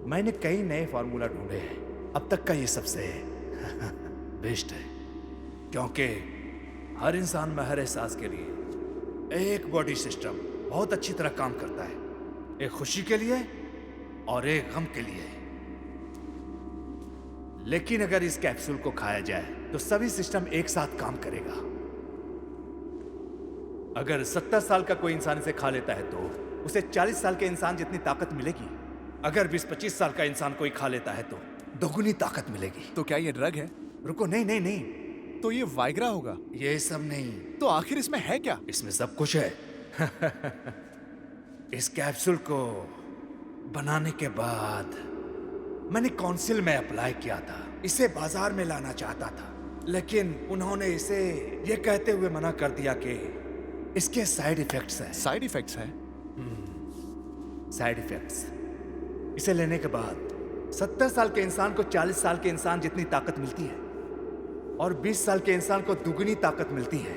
मैंने कई नए फार्मूला ढूंढे हैं, अब तक का ये सबसे बेस्ट है, क्योंकि हर इंसान में हर एहसास के लिए एक बॉडी सिस्टम बहुत अच्छी तरह काम करता है, एक खुशी के लिए और एक गम के लिए। लेकिन अगर इस कैप्सूल को खाया जाए तो सभी सिस्टम एक साथ काम करेगा। अगर 70 साल का कोई इंसान इसे खा लेता है तो उसे 40 साल के इंसान जितनी ताकत मिलेगी। अगर 20-25 साल का इंसान कोई खा लेता है तो दोगुनी ताकत मिलेगी। तो क्या ये ड्रग है? रुको, नहीं नहीं नहीं, तो ये वाइग्रा होगा? ये सब नहीं। तो आखिर इसमें है क्या? इसमें सब कुछ है। इस कैप्सूल को बनाने के बाद मैंने काउंसिल में अप्लाई किया था, इसे बाजार में लाना चाहता था, लेकिन उन्होंने इसे ये कहते हुए मना कर दिया कि इसके साइड इफेक्ट्स हैं। साइड इफेक्ट्स हैं? Side effects. इसे लेने के बाद 70 साल के इंसान को 40 साल के इंसान जितनी ताकत मिलती है और 20 साल के इंसान को दुगनी ताकत मिलती है,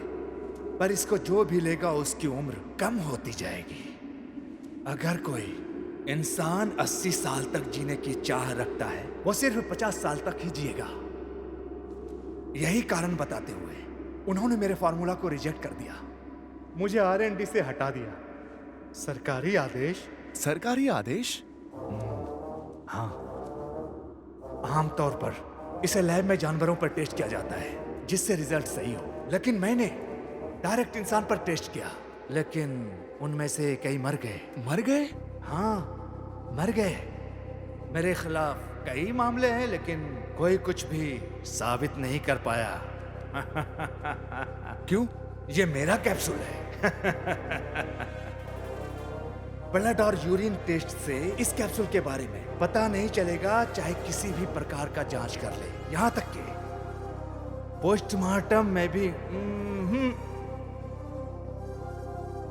पर इसको जो भी लेगा उसकी उम्र कम होती जाएगी। अगर कोई इंसान 80 साल तक जीने की चाह रखता है, वो सिर्फ 50 साल तक ही जिएगा। यही कारण बताते हुए उन्होंने मेरे फार्मूला को रिजेक्ट कर दिया, मुझे R&D से हटा दिया। सरकारी आदेश? सरकारी आदेश? हाँ, आमतौर पर इसे लैब में जानवरों पर टेस्ट किया जाता है जिससे रिजल्ट सही हो, लेकिन मैंने डायरेक्ट इंसान पर टेस्ट किया, लेकिन उनमें से कई मर गए। मर गए? हाँ, मर गए। मेरे खिलाफ कई मामले हैं, लेकिन कोई कुछ भी साबित नहीं कर पाया। क्यों? ये मेरा कैप्सूल है। ब्लड और यूरिन टेस्ट से इस कैप्सूल के बारे में पता नहीं चलेगा, चाहे किसी भी प्रकार का जांच कर ले, यहां तक कि पोस्टमार्टम में भी।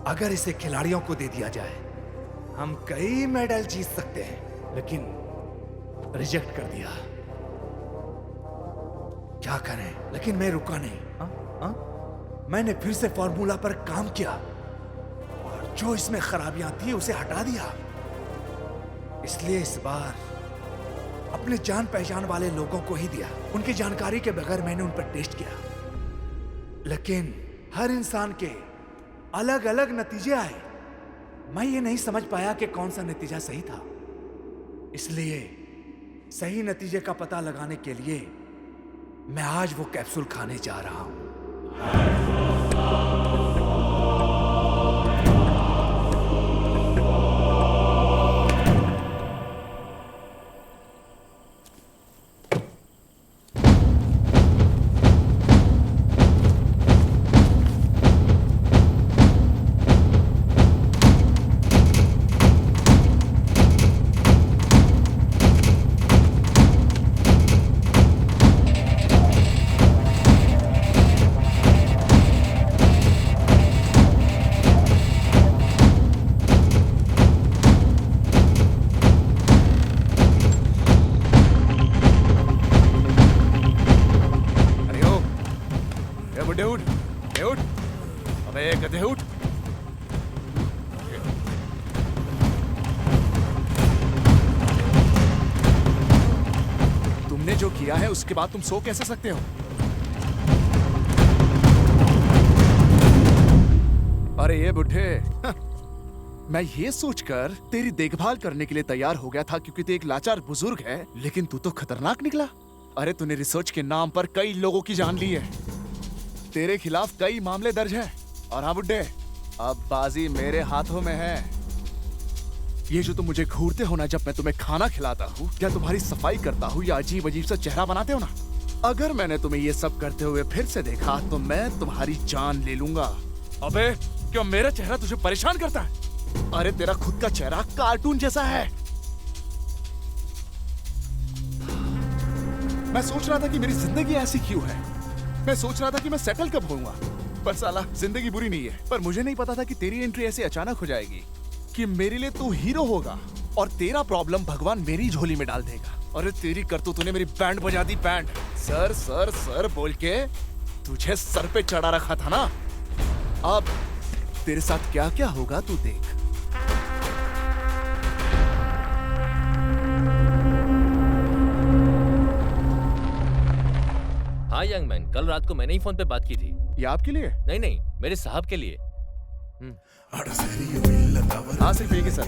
अगर इसे खिलाड़ियों को दे दिया जाए, हम कई मेडल जीत सकते हैं, लेकिन रिजेक्ट कर दिया। क्या करें? लेकिन मैं रुका नहीं। मैंने फिर से फार्मूला पर काम किया और जो इसमें खराबियां थी उसे हटा दिया। इसलिए इस बार अपने जान पहचान वाले लोगों को ही दिया। उनकी जानकारी के बगैर मैंने उन पर टेस्ट किया, लेकिन हर इंसान के अलग अलग नतीजे आए। मैं ये नहीं समझ पाया कि कौन सा नतीजा सही था, इसलिए सही नतीजे का पता लगाने के लिए मैं आज वो कैप्सूल खाने जा रहा हूं। तुमने जो किया है उसके बाद तुम सो कैसे सकते हो? अरे ये बुढ़े, मैं ये सोचकर तेरी देखभाल करने के लिए तैयार हो गया था क्योंकि तू एक लाचार बुजुर्ग है, लेकिन तू तो खतरनाक निकला। अरे तूने रिसर्च के नाम पर कई लोगों की जान ली है, तेरे खिलाफ कई मामले दर्ज हैं। और हाँ बुड्ढे, अब बाजी मेरे हाथों में है। ये जो तुम मुझे घूरते हो ना जब मैं तुम्हें खाना खिलाता हूँ, या तुम्हारी सफाई करता हूँ, या अजीब अजीब सा चेहरा बनाते हो ना, अगर मैंने तुम्हें ये सब करते हुए फिर से देखा तो मैं तुम्हारी जान ले लूंगा। अबे क्या मेरा चेहरा तुझे परेशान करता है? अरे तेरा खुद का चेहरा कार्टून जैसा है। मैं सोच रहा था कि मेरी जिंदगी ऐसी क्यों है। मैं सोच रहा था कि मैं सेटल कब होऊंगा, पर साला जिंदगी बुरी नहीं है। पर मुझे नहीं पता था कि तेरी एंट्री ऐसे अचानक हो जाएगी कि मेरे लिए तू हीरो होगा और तेरा प्रॉब्लम भगवान मेरी झोली में डाल देगा। अरे तेरी करतूत तूने मेरी बैंड बजा दी, बैंड। सर सर सर बोल के तुझे सर पे चढ़ा रखा था ना, अब तेरे साथ क्या क्या होगा तू देख। हाँ यंग मैन, कल रात को मैंने ही फोन पे बात की थी। ये आपके लिए? नहीं नहीं, मेरे साहब के लिए। हाँ सिर्फ एक ही सर।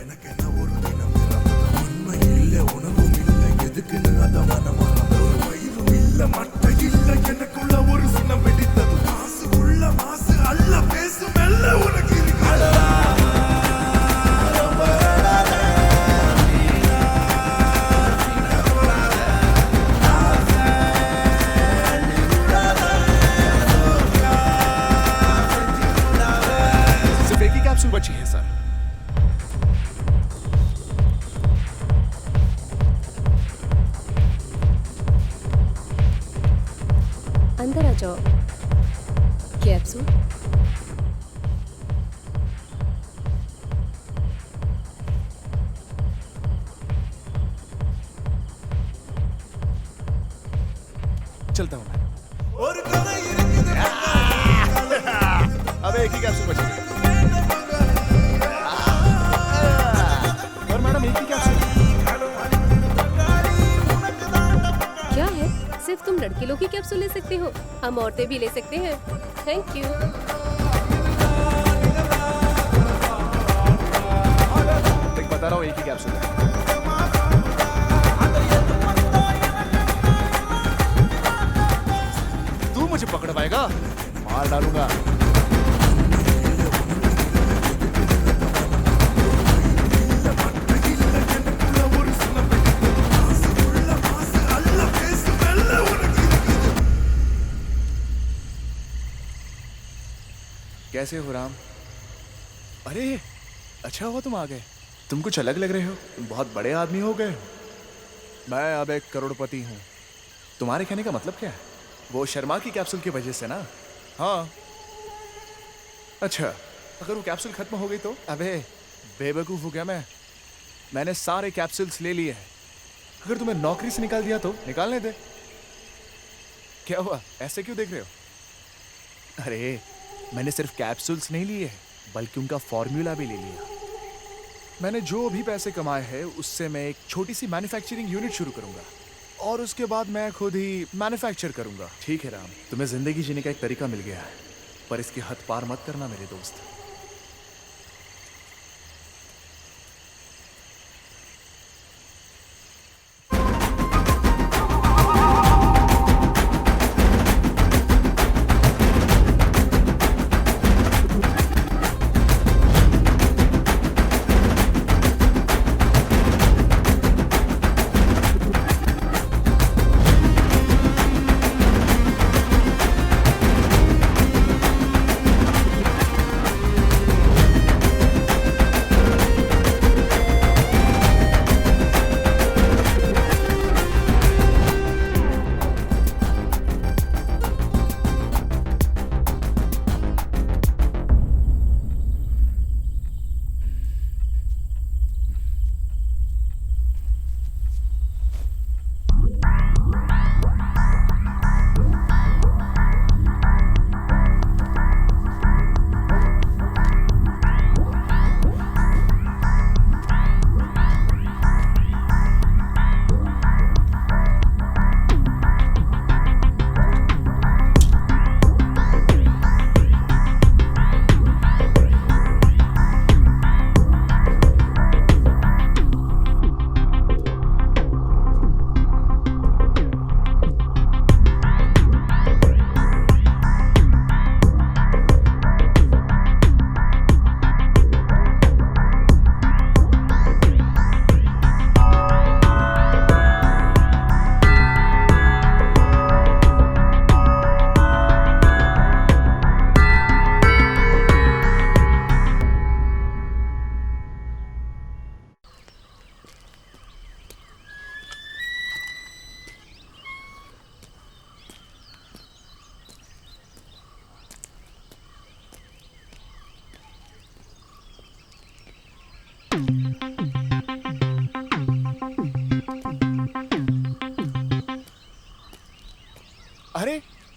सिर्फ एक ही कैप्सूल बची है सर। अंदर आ जाओ। कैप्सूल चलता हूँ मैं। अबे एक ही कैप्सूल बची है। और मैडम एक ही कैप्सूल। क्या है? सिर्फ तुम लड़के लोग ही कैप्सूल ले सकते हो, हम औरतें भी ले सकते हैं। Thank you. देख बता रहा हूँ, एक ही कैप्सूल है। तू मुझे पकड़ पाएगा? मार डालूंगा। कैसे हो राम? अरे अच्छा हुआ तुम आ गए। तुम कुछ अलग लग रहे हो, तुम बहुत बड़े आदमी हो गए। मैं अब एक करोड़पति हूँ। तुम्हारे कहने का मतलब क्या है? वो शर्मा की कैप्सूल की वजह से ना? हाँ। अच्छा, अगर वो कैप्सूल खत्म हो गई तो? अबे बेवकूफ हो गया मैंने सारे कैप्सूल्स ले लिए हैं। अगर तुम्हें नौकरी से निकाल दिया तो निकालने दे। क्या हुआ, ऐसे क्यों देख रहे हो? अरे मैंने सिर्फ कैप्सूल्स नहीं लिए हैं, बल्कि उनका फॉर्मूला भी ले लिया। मैंने जो भी पैसे कमाए हैं उससे मैं एक छोटी सी मैन्युफैक्चरिंग यूनिट शुरू करूंगा और उसके बाद मैं खुद ही मैन्युफैक्चर करूंगा। ठीक है राम, तुम्हें जिंदगी जीने का एक तरीका मिल गया है, पर इसकी हद पार मत करना मेरे दोस्त।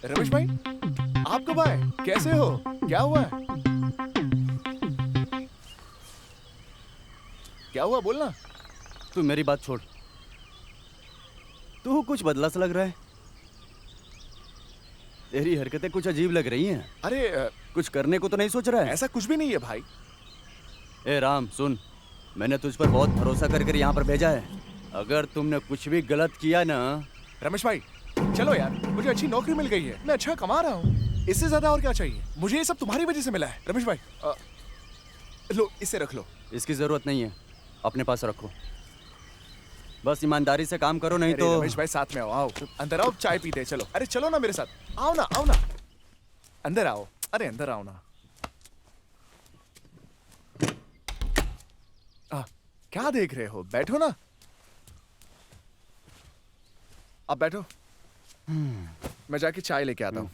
रमेश भाई, आप कब आए? कैसे हो? क्या हुआ है? क्या हुआ बोलना। तू मेरी बात छोड़। तू कुछ बदला सा लग रहा है। तेरी हरकतें कुछ अजीब लग रही हैं। अरे कुछ करने को तो नहीं सोच रहा है? ऐसा कुछ भी नहीं है भाई। ए राम सुन, मैंने तुझ पर बहुत भरोसा कर यहाँ पर भेजा है। अगर तुमने कुछ भी गलत किया ना। रमेश भाई चलो यार, मुझे अच्छी नौकरी मिल गई है, मैं अच्छा कमा रहा हूँ, इससे ज्यादा और क्या चाहिए? मुझे ये सब तुम्हारी वजह से मिला है। रमेश भाई लो, इसे रख लो। इसकी जरूरत नहीं है, अपने पास रखो। बस ईमानदारी से काम करो, नहीं अरे तो। रमेश भाई साथ में आओ, आओ अंदर आओ, चाय पीते चलो। अरे चलो ना मेरे साथ, आओ ना, आओ ना, अंदर आओ। अरे अंदर आओ ना। क्या देख रहे हो? बैठो ना, अब बैठो। मैं जाके चाय लेके आता हूँ।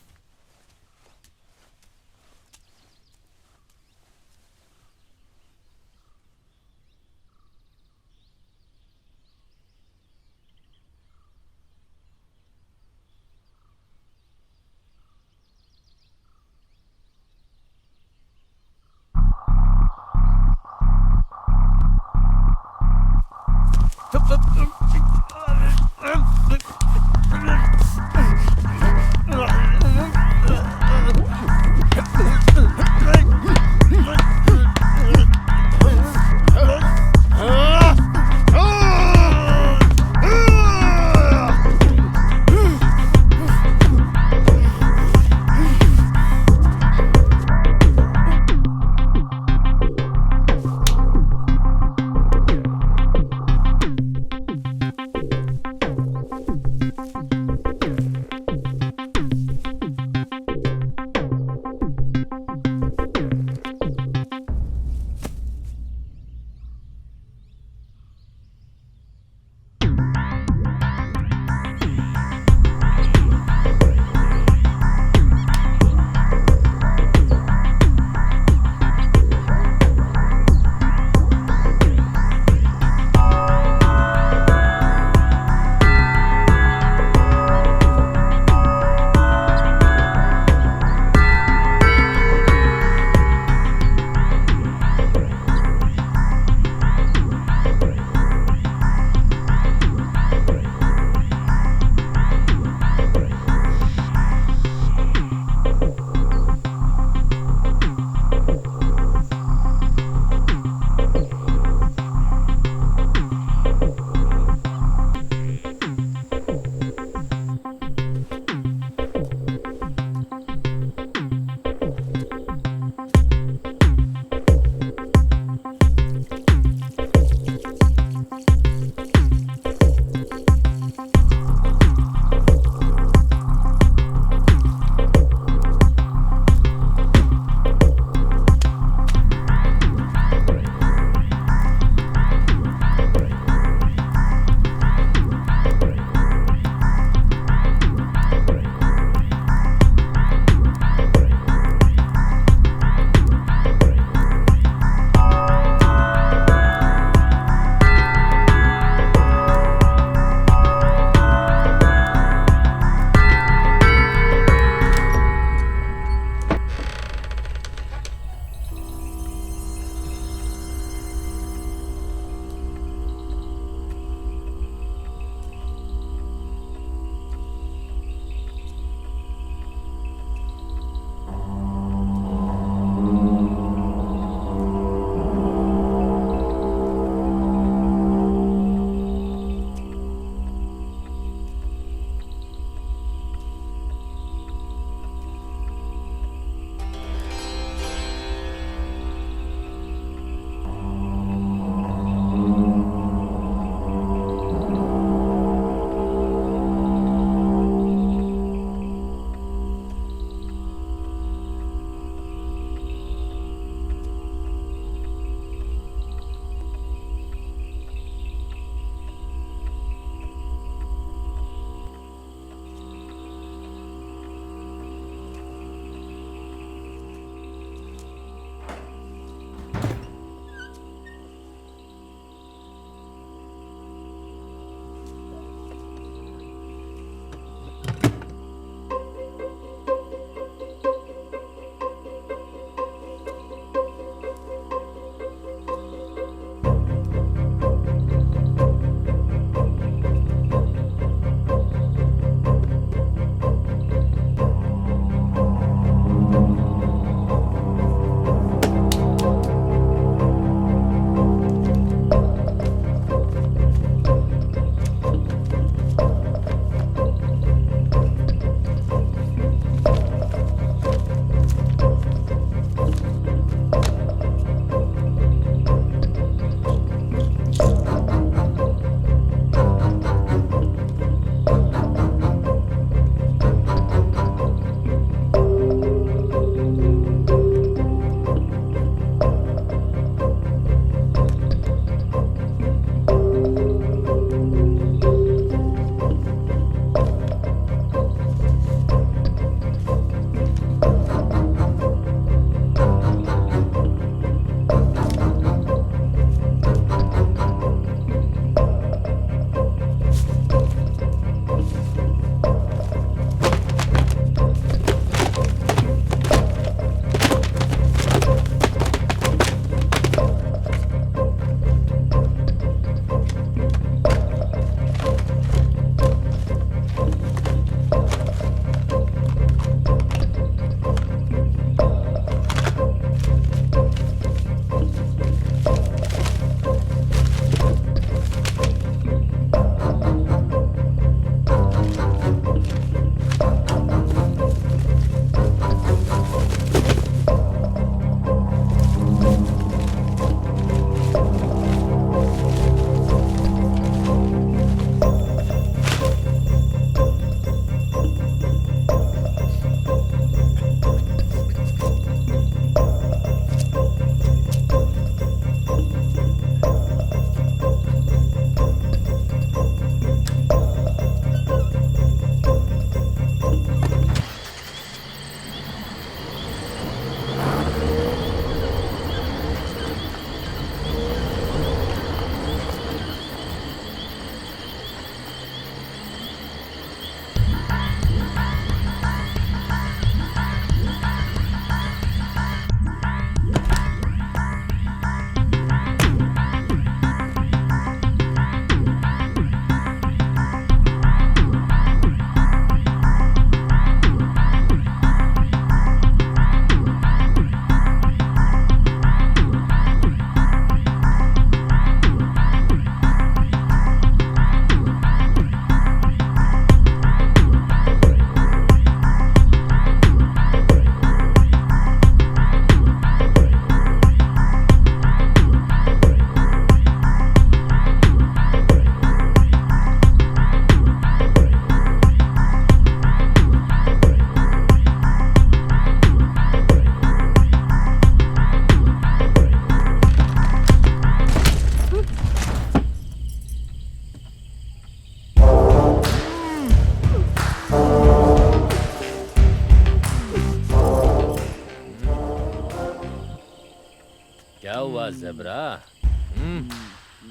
ज़ेब्रा।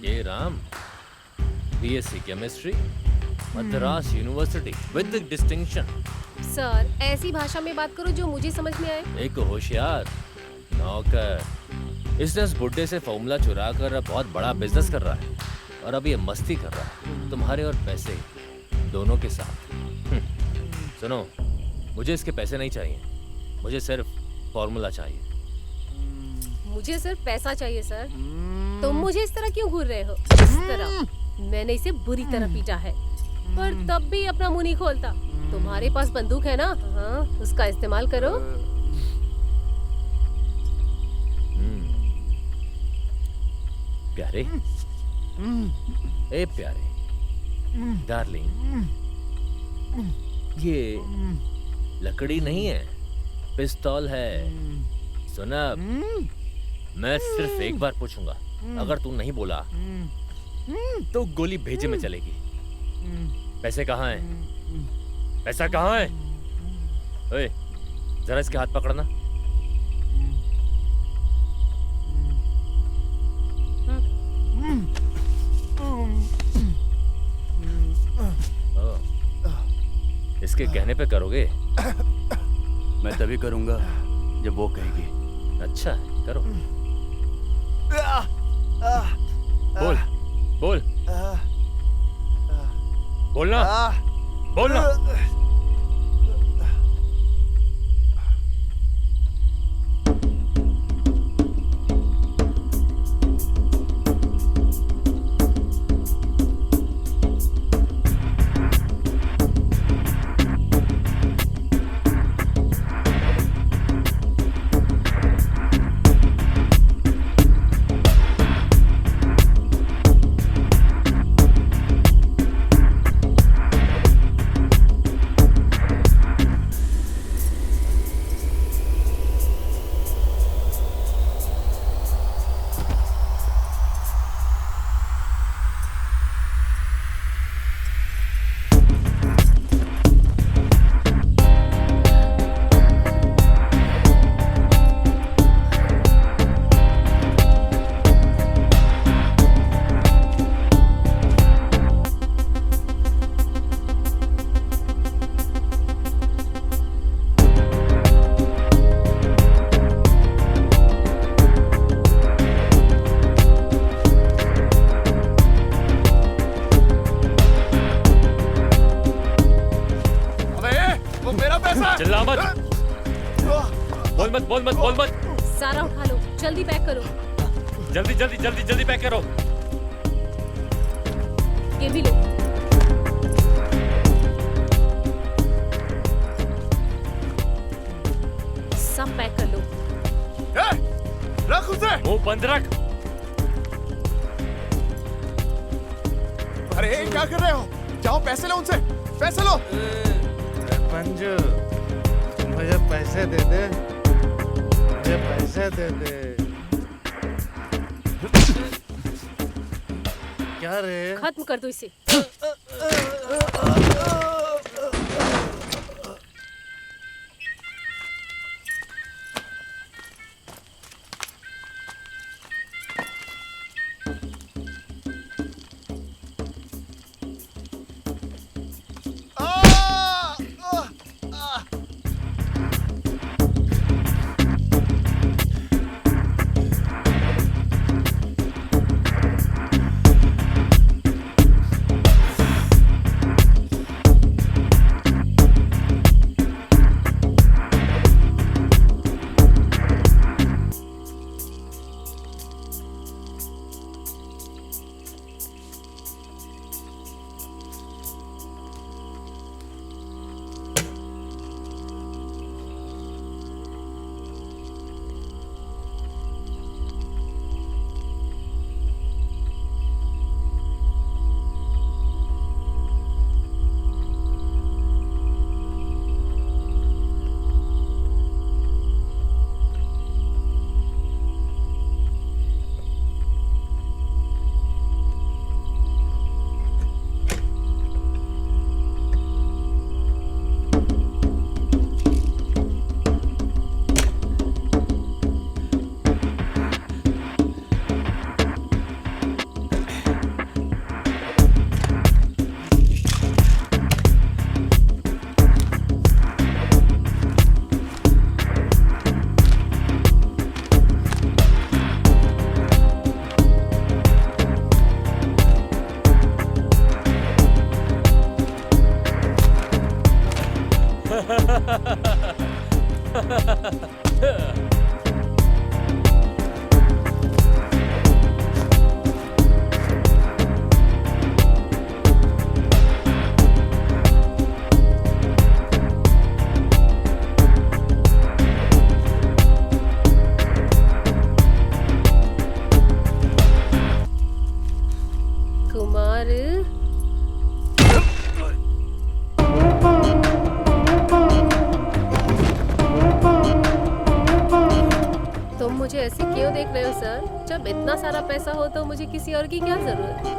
ये Ram, BSc chemistry, Madras university with distinction. Sir ऐसी भाषा में बात करो जो मुझे समझ में आए। एक होशियार नौकर, इसने उस बुड्ढे से फॉर्मूला चुरा कर बहुत बड़ा बिजनेस कर रहा है और अब ये मस्ती कर रहा है तुम्हारे और पैसे दोनों के साथ। सुनो, मुझे इसके पैसे नहीं चाहिए, मुझे सिर्फ फॉर्मूला चाहिए। मुझे सिर्फ पैसा चाहिए सर। तुम मुझे इस तरह क्यों घूर रहे हो? इस तरह मैंने इसे बुरी तरह पीटा है पर तब भी अपना मुंह नहीं खोलता। तुम्हारे पास बंदूक है ना? हाँ, उसका इस्तेमाल करो। प्यारे, ए प्यारे, डार्लिंग, ये लकड़ी नहीं है, पिस्तौल है। सुना, मैं सिर्फ एक बार पूछूंगा, अगर तू नहीं बोला तो गोली भेजे में चलेगी। पैसे कहाँ हैं? पैसा कहाँ है? ओए, जरा इसके हाथ पकड़ना। इसके कहने पे करोगे? मैं तभी करूंगा जब वो कहेगी। अच्छा है, करो। बोल, बोल, बोलना, बोलना। चिल्ला मत, बोल मत, बोल मत, बोल मत। सारा उठा लो, जल्दी पैक करो। जल्दी जल्दी जल्दी जल्दी पैक करो। ये भी लो। सब पैक कर लो। रख उसे। मुंह बंद रख। अरे क्या कर रहे हो? जाओ पैसे लो उनसे, पैसे लो। पंजू, मुझे पैसे दे दे, मुझे पैसे दे दे। क्या रे? खत्म कर दो इसे। कुमार, तुम मुझे ऐसे क्यों देख रहे हो सर? जब इतना सारा पैसा हो तो मुझे किसी और की क्या जरूरत है?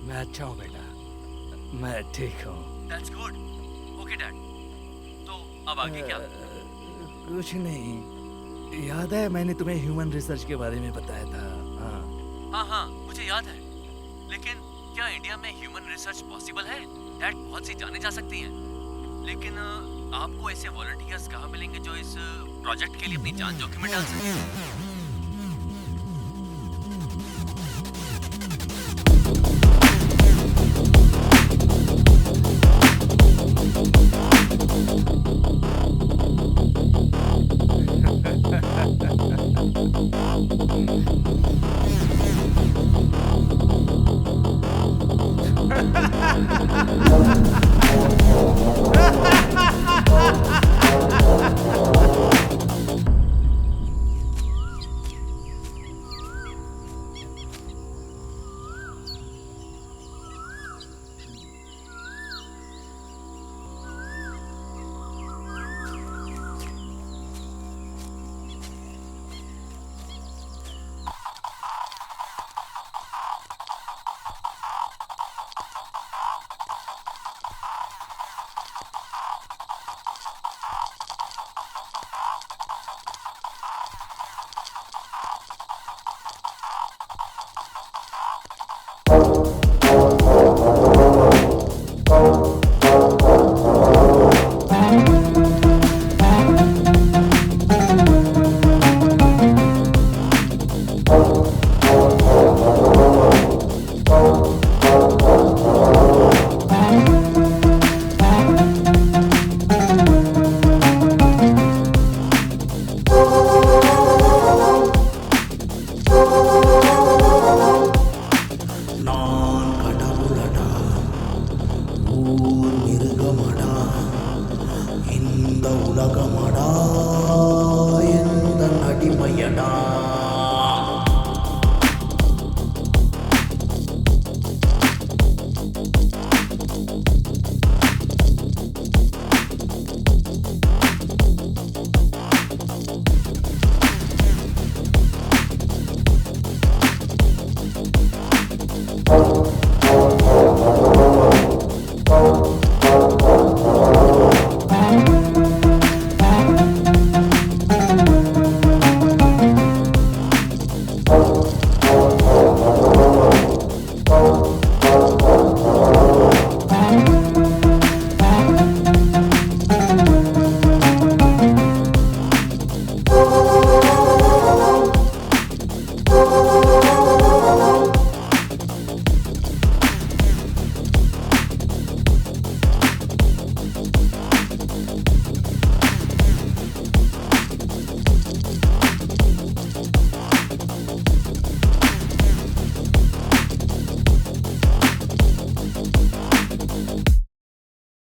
मैं अच्छा हूँ बेटा, मैं ठीक हूँ। That's good. Okay, Dad. तो अब आगे क्या? कुछ नहीं, याद है मैंने तुम्हें ह्यूमन रिसर्च के बारे में बताया था? हाँ, मुझे याद है। लेकिन क्या इंडिया में ह्यूमन रिसर्च पॉसिबल है? डैड, बहुत सी जाने जा सकती हैं। लेकिन आपको ऐसे वॉलंटियर्स कहाँ मिलेंगे जो इस प्रोजेक्ट के लिए अपनी जान जोखिम में डाल सकें?